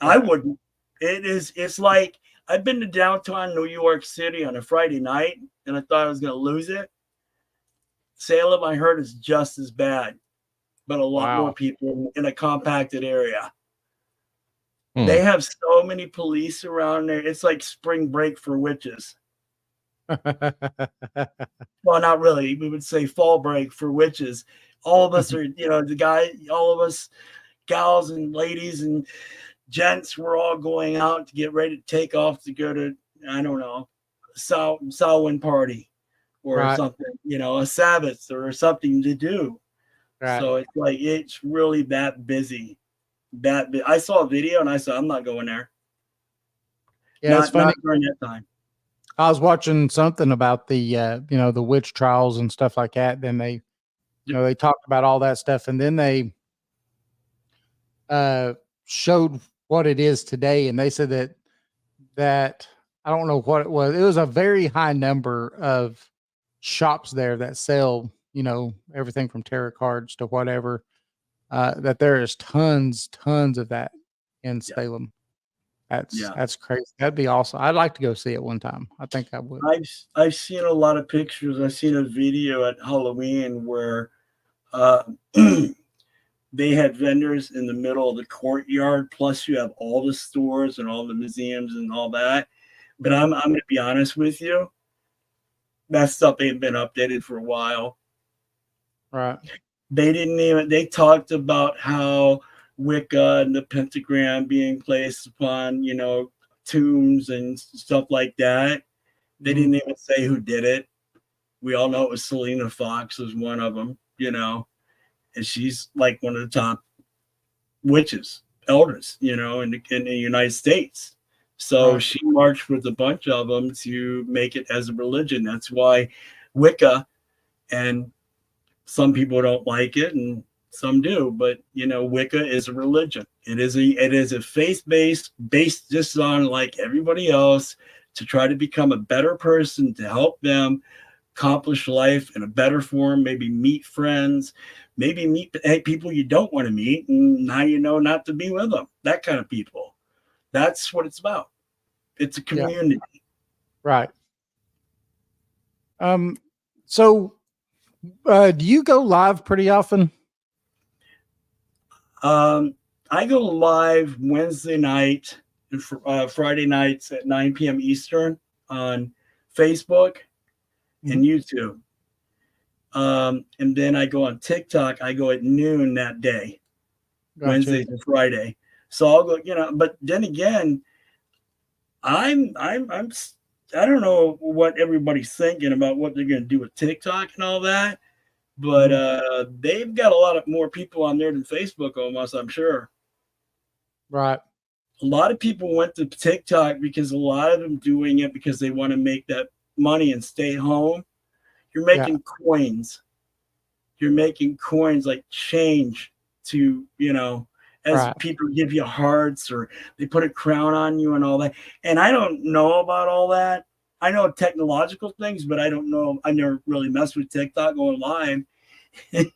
I wouldn't. It's like I've been to downtown New York City on a Friday night and I thought I was going to lose it. Salem, I heard, is just as bad, but a lot more people in a compacted area. They have so many police around there. It's like spring break for witches. Well, not really. We would say fall break for witches. All of us are, all of us, gals and ladies and gents, we're all going out to get ready to take off to go to, I don't know, Samhain party or something, a Sabbath or something to do. Right. So it's like, it's really that busy. I saw a video and I said, I'm not going there. Yeah, it's funny. Not during that time. I was watching something about the the witch trials and stuff like that. Then they they talked about all that stuff, and then they showed what it is today, and they said that I don't know what it was. It was a very high number of shops there that sell everything from tarot cards to whatever. That there is tons of that in Salem. That's crazy. That'd be awesome. I'd like to go see it one time. I think I would. I've seen a lot of pictures. I've seen a video at Halloween where they had vendors in the middle of the courtyard. Plus, you have all the stores and all the museums and all that. But I'm going to be honest with you. That stuff ain't been updated for a while. Right. They talked about how Wicca and the pentagram being placed upon, tombs and stuff like that. They didn't even say who did it. We all know it was Selena Fox was one of them, and she's like one of the top witches, elders, in the United States. So she marched with a bunch of them to make it as a religion. That's why Wicca, and some people don't like it and some do, but Wicca is a religion. It is a faith-based just on like everybody else to try to become a better person, to help them accomplish life in a better form, maybe meet friends, maybe meet people you don't want to meet, and now you know not to be with them. That kind of people. That's what it's about. It's a community. Yeah. Right. So do you go live pretty often? I go live Wednesday night and Friday nights at 9 p.m. Eastern on Facebook and YouTube. And then I go on TikTok. I go at noon that day, Wednesday to Friday. So I'll go, but then again, I don't know what everybody's thinking about what they're going to do with TikTok and all that, but they've got a lot of more people on there than Facebook almost, I'm sure. Right. A lot of people went to TikTok because a lot of them doing it because they want to make that money and stay home. You're making coins. You're making coins like change to, as people give you hearts or they put a crown on you and all that. And I don't know about all that. I know technological things, but I don't know. I never really messed with TikTok going live. And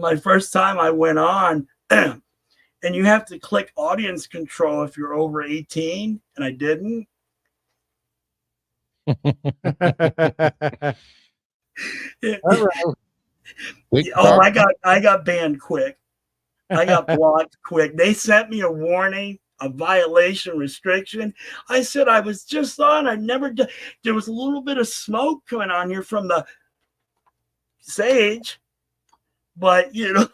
my first time I went on, and you have to click audience control if you're over 18, and I didn't. I got banned quick. I got blocked quick. They sent me a warning a violation restriction. I said I was just on. I never did. There was a little bit of smoke coming on here from the sage, but you know,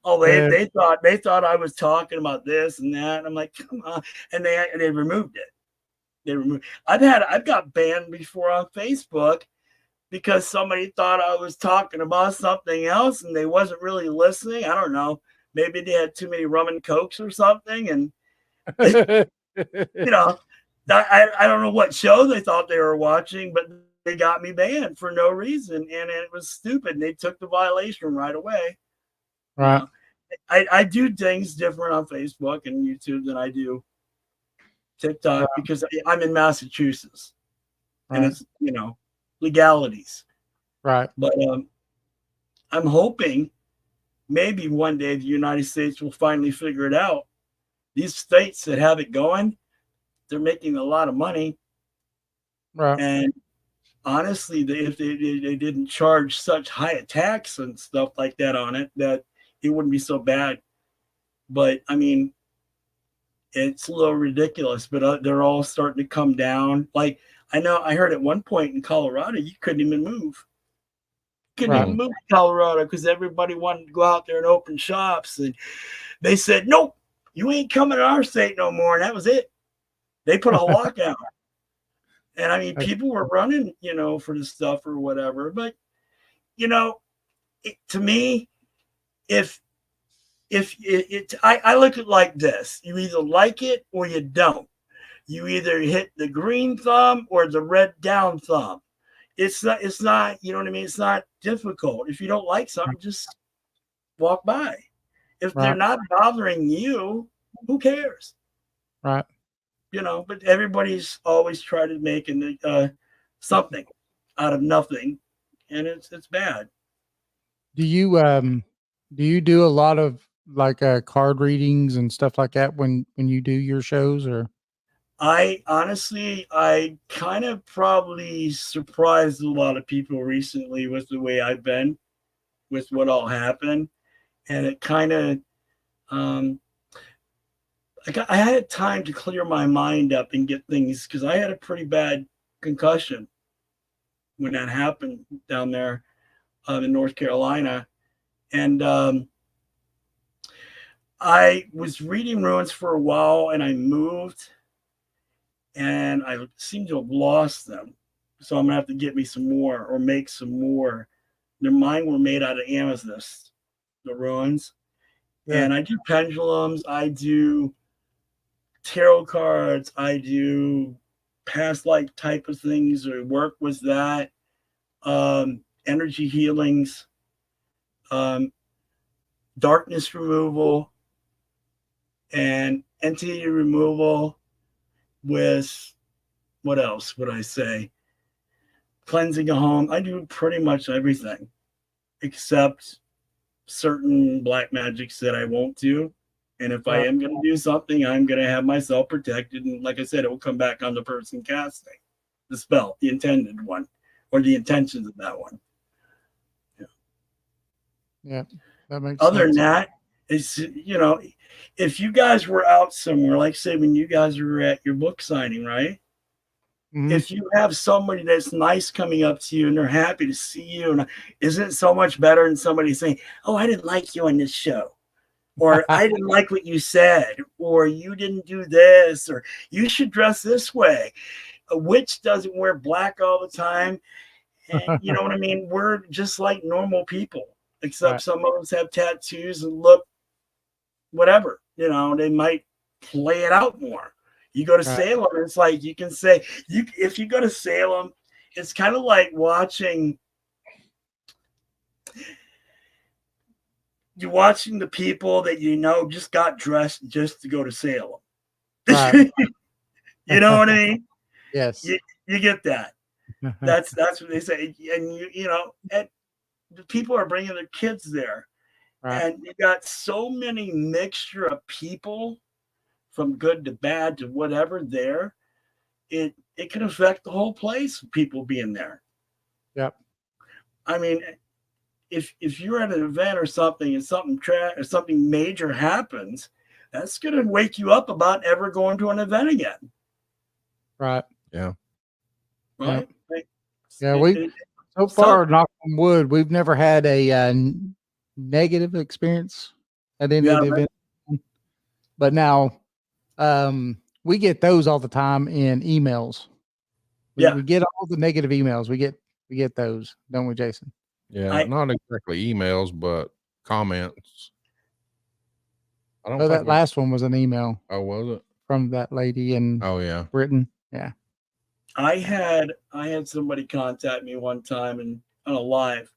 oh, they thought I was talking about this and that. And I'm like, come on, and they removed it. They removed. I've got banned before on Facebook because somebody thought I was talking about something else and they wasn't really listening. I don't know. Maybe they had too many rum and cokes or something. And, you know, I don't know what show they thought they were watching, but they got me banned for no reason. And it was stupid. They took the violation right away. Right. I do things different on Facebook and YouTube than I do TikTok because I'm in Massachusetts. And it's, you know, legalities. Right. But I'm hoping maybe one day the United States will finally figure it out. These states that have it going, they're making a lot of money. Right. And honestly, if they didn't charge such high tax and stuff like that on it, that it wouldn't be so bad. But I mean, it's a little ridiculous, but they're all starting to come down. Like, I heard at one point in Colorado, you couldn't even move. Couldn't even move to Colorado because everybody wanted to go out there and open shops. And they said, nope, you ain't coming to our state no more. And that was it. They put a lockout. And I mean, people were running, you know, for the stuff or whatever. But, you know, to me, I look at it like this. You either like it or you don't. You either hit the green thumb or the red down thumb. It's not, you know what I mean? It's not difficult. If you don't like something, just walk by. If they're not bothering you, who cares? Right. You know, but everybody's always trying to make something out of nothing. And it's bad. Do you do a lot of like card readings and stuff like that when you do your shows? Or I kind of probably surprised a lot of people recently with the way I've been with what all happened. And it kind of, I had time to clear my mind up and get things, because I had a pretty bad concussion when that happened down there in North Carolina. And I was reading ruins for a while and I moved. And I seem to have lost them. So I'm going to have to get me some more or make some more. Mine were made out of amethyst, the ruins. Yeah. And I do pendulums. I do tarot cards. I do past life type of things or work with that. Energy healings, darkness removal, and entity removal. With what else would I say? Cleansing a home. I do pretty much everything except certain black magics that I won't do. And if I am going to do something, I'm going to have myself protected. And like I said, it will come back on the person casting the spell, the intended one, or the intentions of that one. Yeah, that makes Other sense. than that, it's, you know, if you guys were out somewhere, like say when you guys were at your book signing, right? Mm-hmm. If you have somebody that's nice coming up to you and they're happy to see you, and isn't it so much better than somebody saying, oh, I didn't like you on this show, or I didn't like what you said, or you didn't do this, or you should dress this way. A witch doesn't wear black all the time. And you know what I mean? We're just like normal people, except some of us have tattoos and look whatever, you know, they might play it out more. You go to Salem, it's like you can say, if you go to Salem, it's kind of like watching the people that you know just got dressed just to go to Salem. Right. You know what I mean? Yes. You get that. That's what they say. And you know, and the people are bringing their kids there. Right. And you got so many mixture of people from good to bad to whatever there. It can affect the whole place, people being there. Yep. I mean, if you're at an event or something and something major happens, that's going to wake you up about ever going to an event again. Right. Yeah. Right. Yeah. So far, knock on wood, we've never had a negative experience at any of the events. But now, we get those all the time in emails. We get all the negative emails. We get those, don't we, Jason? Yeah, not exactly emails, but comments. I don't think that last one was an email. Oh, was it? From that lady in Britain. Yeah. I had somebody contact me one time and on a live,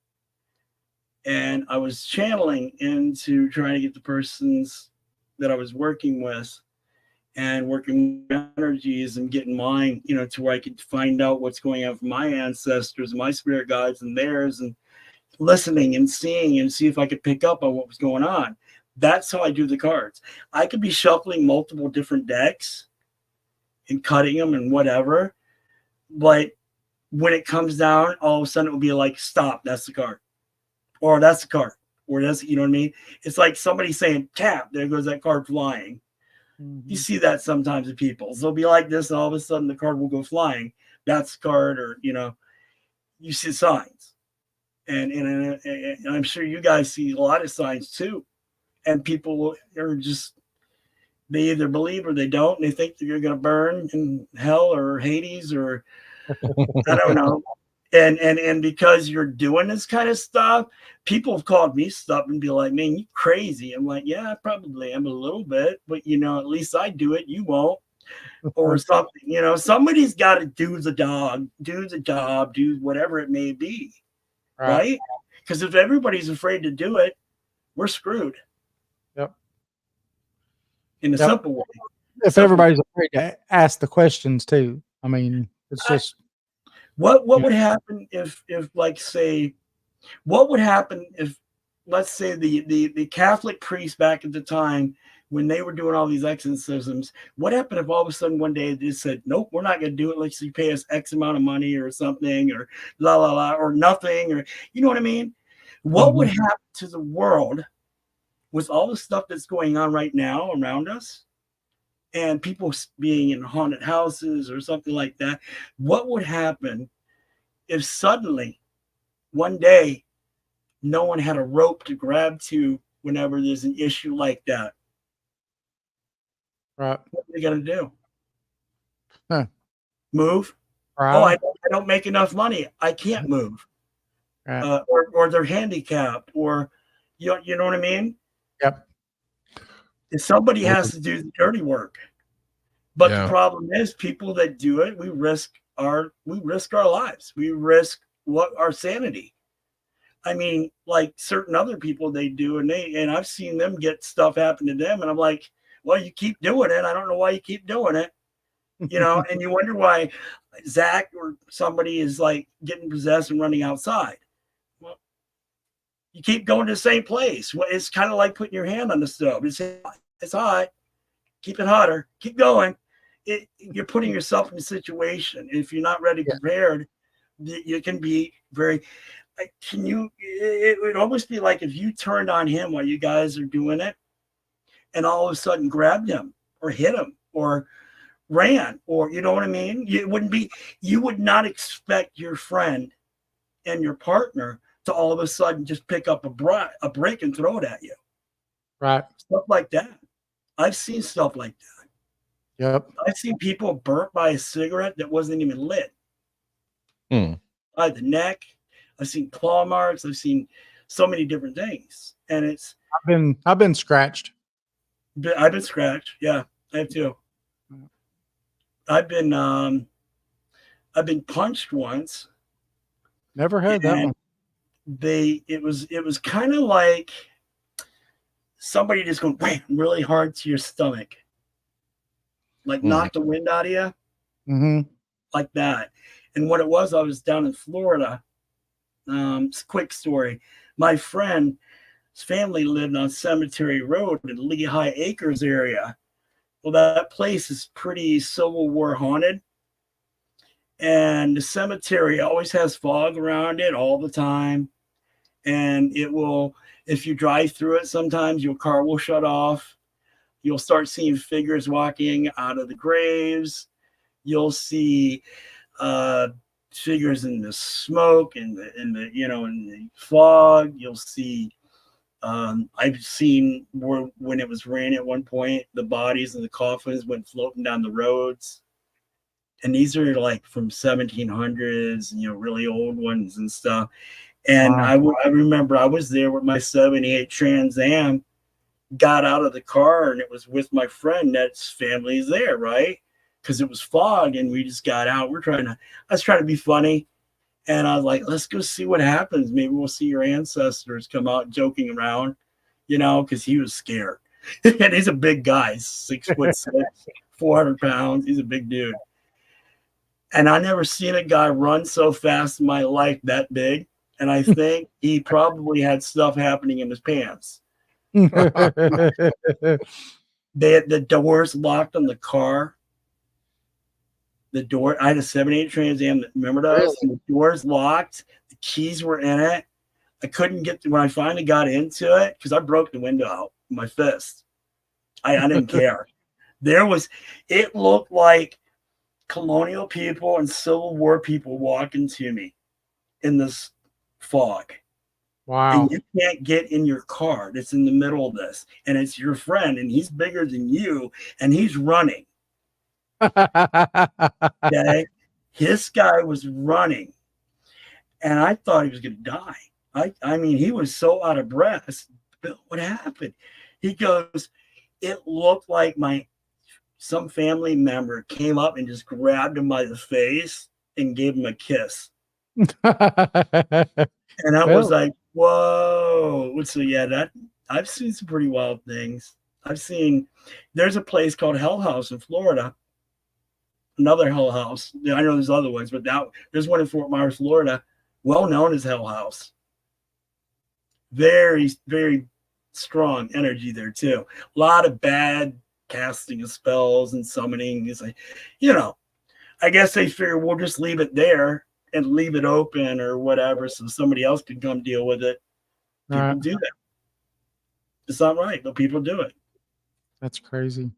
and I was channeling into trying to get the persons that I was working with and working with energies and getting mine, to where I could find out what's going on from my ancestors, my spirit guides and theirs, and listening and seeing and see if I could pick up on what was going on. That's how I do the cards. I could be shuffling multiple different decks and cutting them and whatever, but when it comes down, all of a sudden it will be like, stop, that's the card. Or that's the card. Or that's, you know what I mean? It's like somebody saying, tap, there goes that card flying. Mm-hmm. You see that sometimes with people. So it'll be like this, and all of a sudden the card will go flying. That's the card, or, you see signs. And I'm sure you guys see a lot of signs too. And people are just, they either believe or they don't, and they think that you're going to burn in hell or Hades or I don't know. And because you're doing this kind of stuff, people have called me stuff and be like, man, you crazy. I'm like, yeah, I probably am a little bit, but at least I do it. You won't. Or something, somebody's got to do the job, do whatever it may be. Right? Because if everybody's afraid to do it, we're screwed. Yep. In a simple way. If everybody's afraid to ask the questions too. I mean, it's just what would happen if like say, what would happen if, let's say, the Catholic priest back at the time when they were doing all these exorcisms, what happened if all of a sudden one day they said, nope, we're not going to do it unless you pay us X amount of money or something, or la la la, or nothing, or you know what I mean? What would happen to the world with all the stuff that's going on right now around us and people being in haunted houses or something like that? What would happen if suddenly one day no one had a rope to grab to whenever there's an issue like that? Right. What are they going to do? Huh. Move? Right. Oh, I don't make enough money. I can't move. Right. Or they're handicapped, or you know what I mean? Yep. And somebody has to do the dirty work. But the problem is, people that do it, we risk our lives. We risk our sanity. I mean, like certain other people, they do, and I've seen them get stuff happen to them, and I'm like, well, you keep doing it. I don't know why you keep doing it, and you wonder why Zach or somebody is like getting possessed and running outside. Well, you keep going to the same place. Well, it's kind of like putting your hand on the stove. It's hot. Keep it hotter. Keep going. You're putting yourself in a situation. If you're not ready, prepared, you can be very. It would almost be like if you turned on him while you guys are doing it, and all of a sudden grabbed him or hit him or ran, or you know what I mean? You would not expect your friend and your partner to all of a sudden just pick up a brick and throw it at you. Right. Stuff like that. I've seen stuff like that. Yep. I've seen people burnt by a cigarette that wasn't even lit. By the neck. I've seen claw marks. I've seen so many different things. And I've been scratched. I've been scratched. Yeah, I have too. I've been punched once. Never had that one. It was kind of like somebody just going wham really hard to your stomach, like knock the wind out of you, like that. And what it was, I was down in Florida. It's a quick story. My friend's family lived on Cemetery Road in the Lehigh Acres area. Well, that place is pretty Civil War haunted. And the cemetery always has fog around it all the time. And it will, if you drive through it, sometimes your car will shut off. You'll start seeing figures walking out of the graves. You'll see figures in the smoke and in the fog. You'll see. I've seen when it was raining at one point, the bodies and the coffins went floating down the roads. And these are like from 1700s, really old ones and stuff. And Wow. I remember I was there with my 78 Trans Am, got out of the car, and it was with my friend that's family's there, right? Because it was fog and we just got out. I was trying to be funny. And I was like, let's go see what happens. Maybe we'll see your ancestors come out joking around, because he was scared. And he's a big guy, 6'6", 400 pounds. He's a big dude. And I never seen a guy run so fast in my life that big. And I think he probably had stuff happening in his pants. They had the doors locked on the car. The door, I had a 78 Trans Am. Remember those? Really? The doors locked. The keys were in it. I couldn't get when I finally got into it, because I broke the window out with my fist. I didn't care. It looked like colonial people and Civil War people walking to me in this fog. Wow. And you can't get in your car that's in the middle of this. And it's your friend, and he's bigger than you, and he's running. Okay. This guy was running, and I thought he was going to die. I mean, he was so out of breath. Bill, what happened? He goes, it looked like some family member came up and just grabbed him by the face and gave him a kiss. And I was like, whoa. So yeah, I've seen some pretty wild things. There's a place called Hell House in Florida. Another Hell House. I know there's other ones, but there's one in Fort Myers, Florida, well known as Hell House. Very, very strong energy there too. A lot of bad casting of spells and summoning. It's like, I guess they figure we'll just leave it there and leave it open or whatever, so somebody else can come deal with it. People do that. It's not right, but people do it. That's crazy.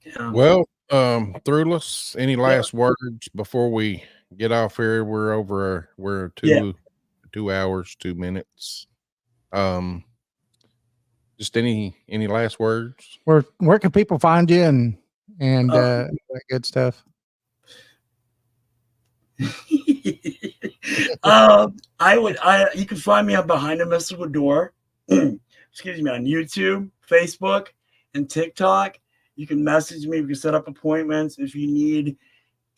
Yeah. Well, Thrullus, any last words before we get off here? We're 2 hours, 2 minutes. Just any last words? Where can people find you and that good stuff? You can find me on Behind a Mystical Door. Excuse me, on YouTube, Facebook, and TikTok. You can message me. We can set up appointments. If you need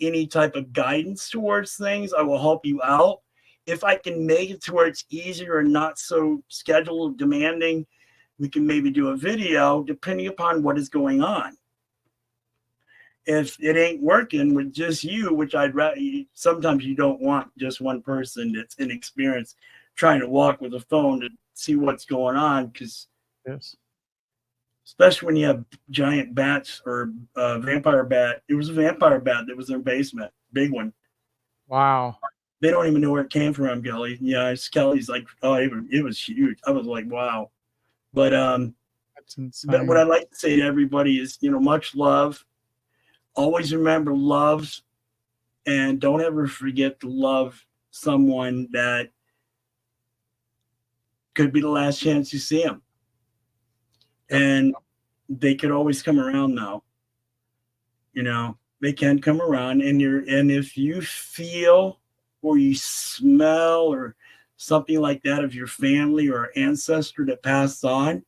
any type of guidance towards things, I will help you out. If I can make it to where it's easier and not so schedule demanding, we can maybe do a video depending upon what is going on. If it ain't working with just you, which sometimes you don't want just one person that's inexperienced trying to walk with a phone to see what's going on, because especially when you have giant bats or vampire bat. It was a vampire bat that was in their basement, big one. Wow. They don't even know where it came from, Kelly. Yeah, Kelly's like, oh, it was huge. I was like, wow. But that's insane. But what I like to say to everybody is, much love. Always remember love, and don't ever forget to love someone that could be the last chance you see them. And they could always come around now. They can come around, and if you feel or you smell or something like that of your family or ancestor that passed on,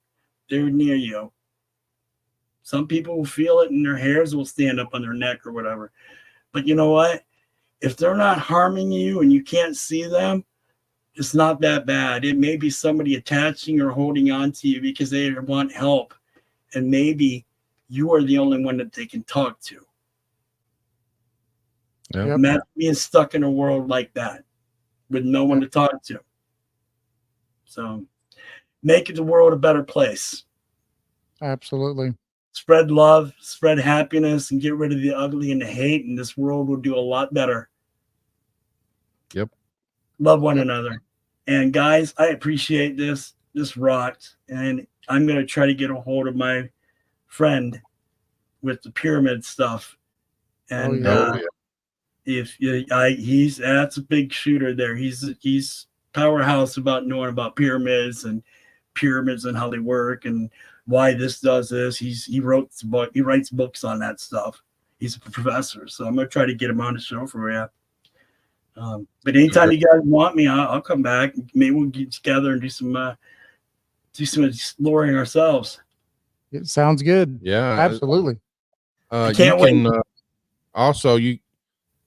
they're near you. Some people will feel it and their hairs will stand up on their neck or whatever. But you know what? If they're not harming you and you can't see them, it's not that bad. It may be somebody attaching or holding on to you because they want help. And maybe you are the only one that they can talk to. Yep. Imagine being stuck in a world like that with no one to talk to. So make the world a better place. Absolutely. Spread love, spread happiness, and get rid of the ugly and the hate, and this world will do a lot better. Yep. Love one another. And guys, I appreciate this. This rocked. And I'm going to try to get a hold of my friend with the pyramid stuff. And that's a big shooter there. He's powerhouse about knowing about pyramids and how they work and why this does this. He writes books on that stuff. He's a professor, so I'm gonna try to get him on the show for you. But anytime you guys want me, I'll come back. Maybe we'll get together and do some exploring ourselves. It sounds good. Yeah, Absolutely. I can't wait. Also,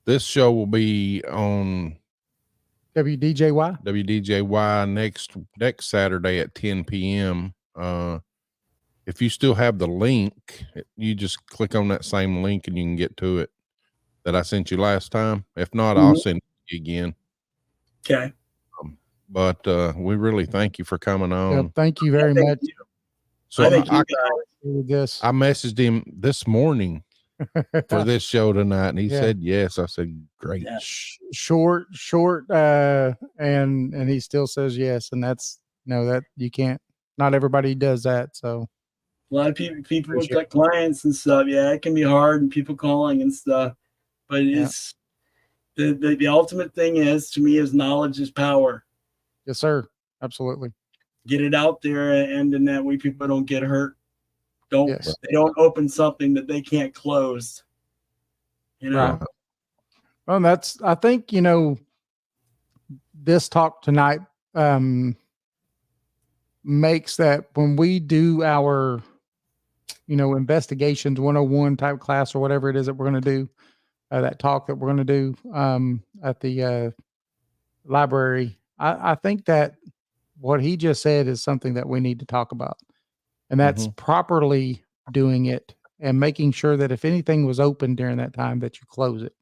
this show will be on WDJY next Saturday at 10 p.m. If you still have the link, you just click on that same link and you can get to it that I sent you last time. If not, I'll send it to you again. Okay. But we really thank you for coming on. Yeah, thank you very much. So I This. messaged him this morning for this show tonight, and he said yes. I said great. Yeah. Short, and he still says yes, and that's that you can't. Not everybody does that, so. A lot of people with their clients and stuff. Yeah, it can be hard, and people calling and stuff. But it's the ultimate thing is, to me, is knowledge is power. Yes, sir. Absolutely. Get it out there, and in that way, people don't get hurt. They don't open something that they can't close. Right. Well, I think this talk tonight makes that when we do our investigations 101 type class or whatever it is that we're going to do, that talk that we're going to do at the library, I think that what he just said is something that we need to talk about, and that's properly doing it and making sure that if anything was open during that time that you close it.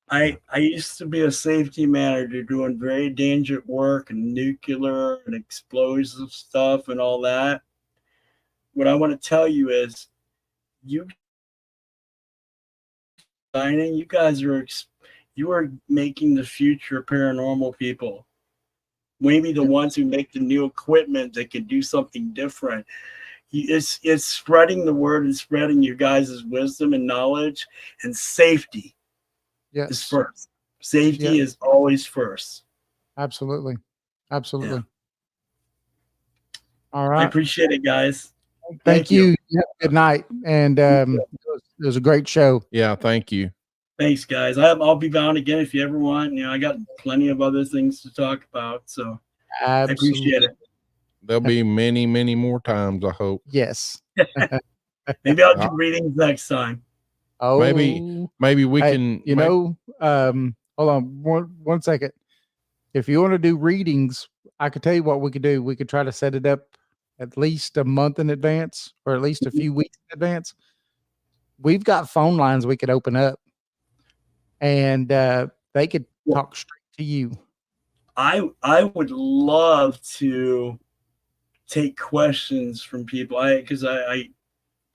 I used to be a safety manager doing very dangerous work and nuclear and explosive stuff and all that. What I want to tell you is, you guys are making the future paranormal people. Maybe the ones who make the new equipment that can do something different. It's spreading the word and spreading your guys' wisdom and knowledge, and safety is first. Safety is always first. Absolutely. Absolutely. Yeah. All right. I appreciate it, guys. Thank you. Good night. And it was a great show. Yeah, thank you. Thanks, guys. I'll be bound again if you ever want. I got plenty of other things to talk about, so I appreciate it. There'll be many, many more times, I hope. Yes. Maybe I'll do readings next time. Oh, maybe we can. Hold on one second. If you want to do readings, I could tell you what we could do. We could try to set it up at least a month in advance, or at least a few weeks in advance. We've got phone lines we could open up, and they could talk straight to you. I would love to take questions from people, because I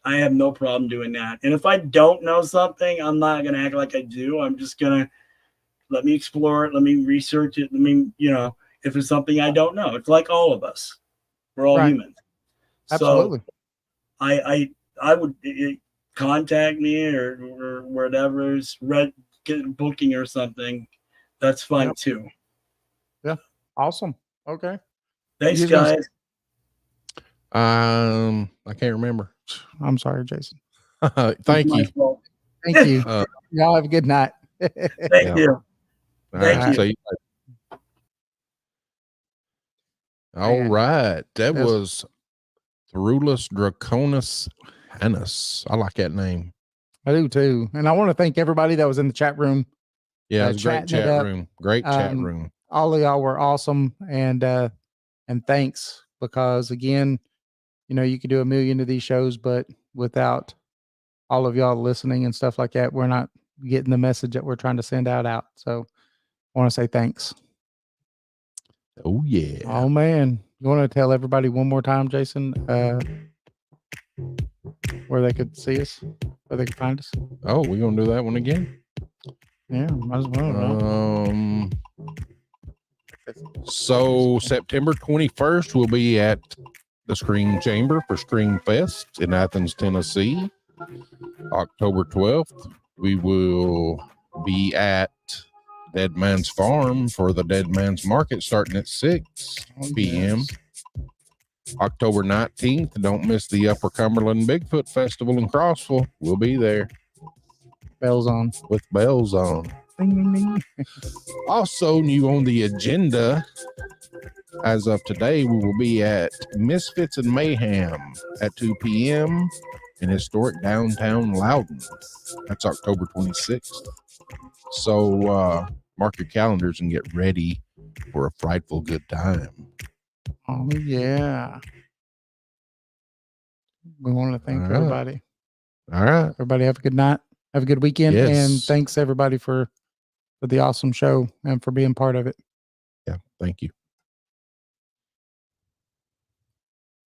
have no problem doing that. And if I don't know something, I'm not going to act like I do. I'm just going to let me explore it. Let me research it. If it's something I don't know, it's like all of us. We're all humans. Absolutely. So I would contact me or whatever, get a booking or something. That's fine too. Yeah. Awesome. Okay. Thanks, guys. I can't remember. I'm sorry, Jason. Thank you. Thank you. Y'all have a good night. Thank you. Thank you. All right. That was Thrullas Draconis Hannas. I like that name. I do too. And I want to thank everybody that was in the chat room. Yeah, it was a great chat room. Great chat room. All of y'all were awesome. And thanks, because again, you could do a million of these shows, but without all of y'all listening and stuff like that, we're not getting the message that we're trying to send out. So I want to say thanks. Oh yeah. Oh man. You want to tell everybody one more time, Jason, where they could see us, where they could find us? Oh, we're going to do that one again? Yeah, might as well. So September 21st, we'll be at the Scream Chamber for Scream Fest in Athens, Tennessee. October 12th, we will be at Dead Man's Farm for the Dead Man's Market starting at 6 p.m. October 19th, don't miss the Upper Cumberland Bigfoot Festival in Crossville. We'll be there. Bells on. With bells on. Ding, ding, ding. Also, new on the agenda, as of today, we will be at Misfits and Mayhem at 2 p.m. in historic downtown Loudon. That's October 26th. So mark your calendars and get ready for a frightful good time. Oh, yeah. We want to thank everybody. All right. Everybody have a good night. Have a good weekend. Yes. And thanks everybody for the awesome show and for being part of it. Yeah. Thank you.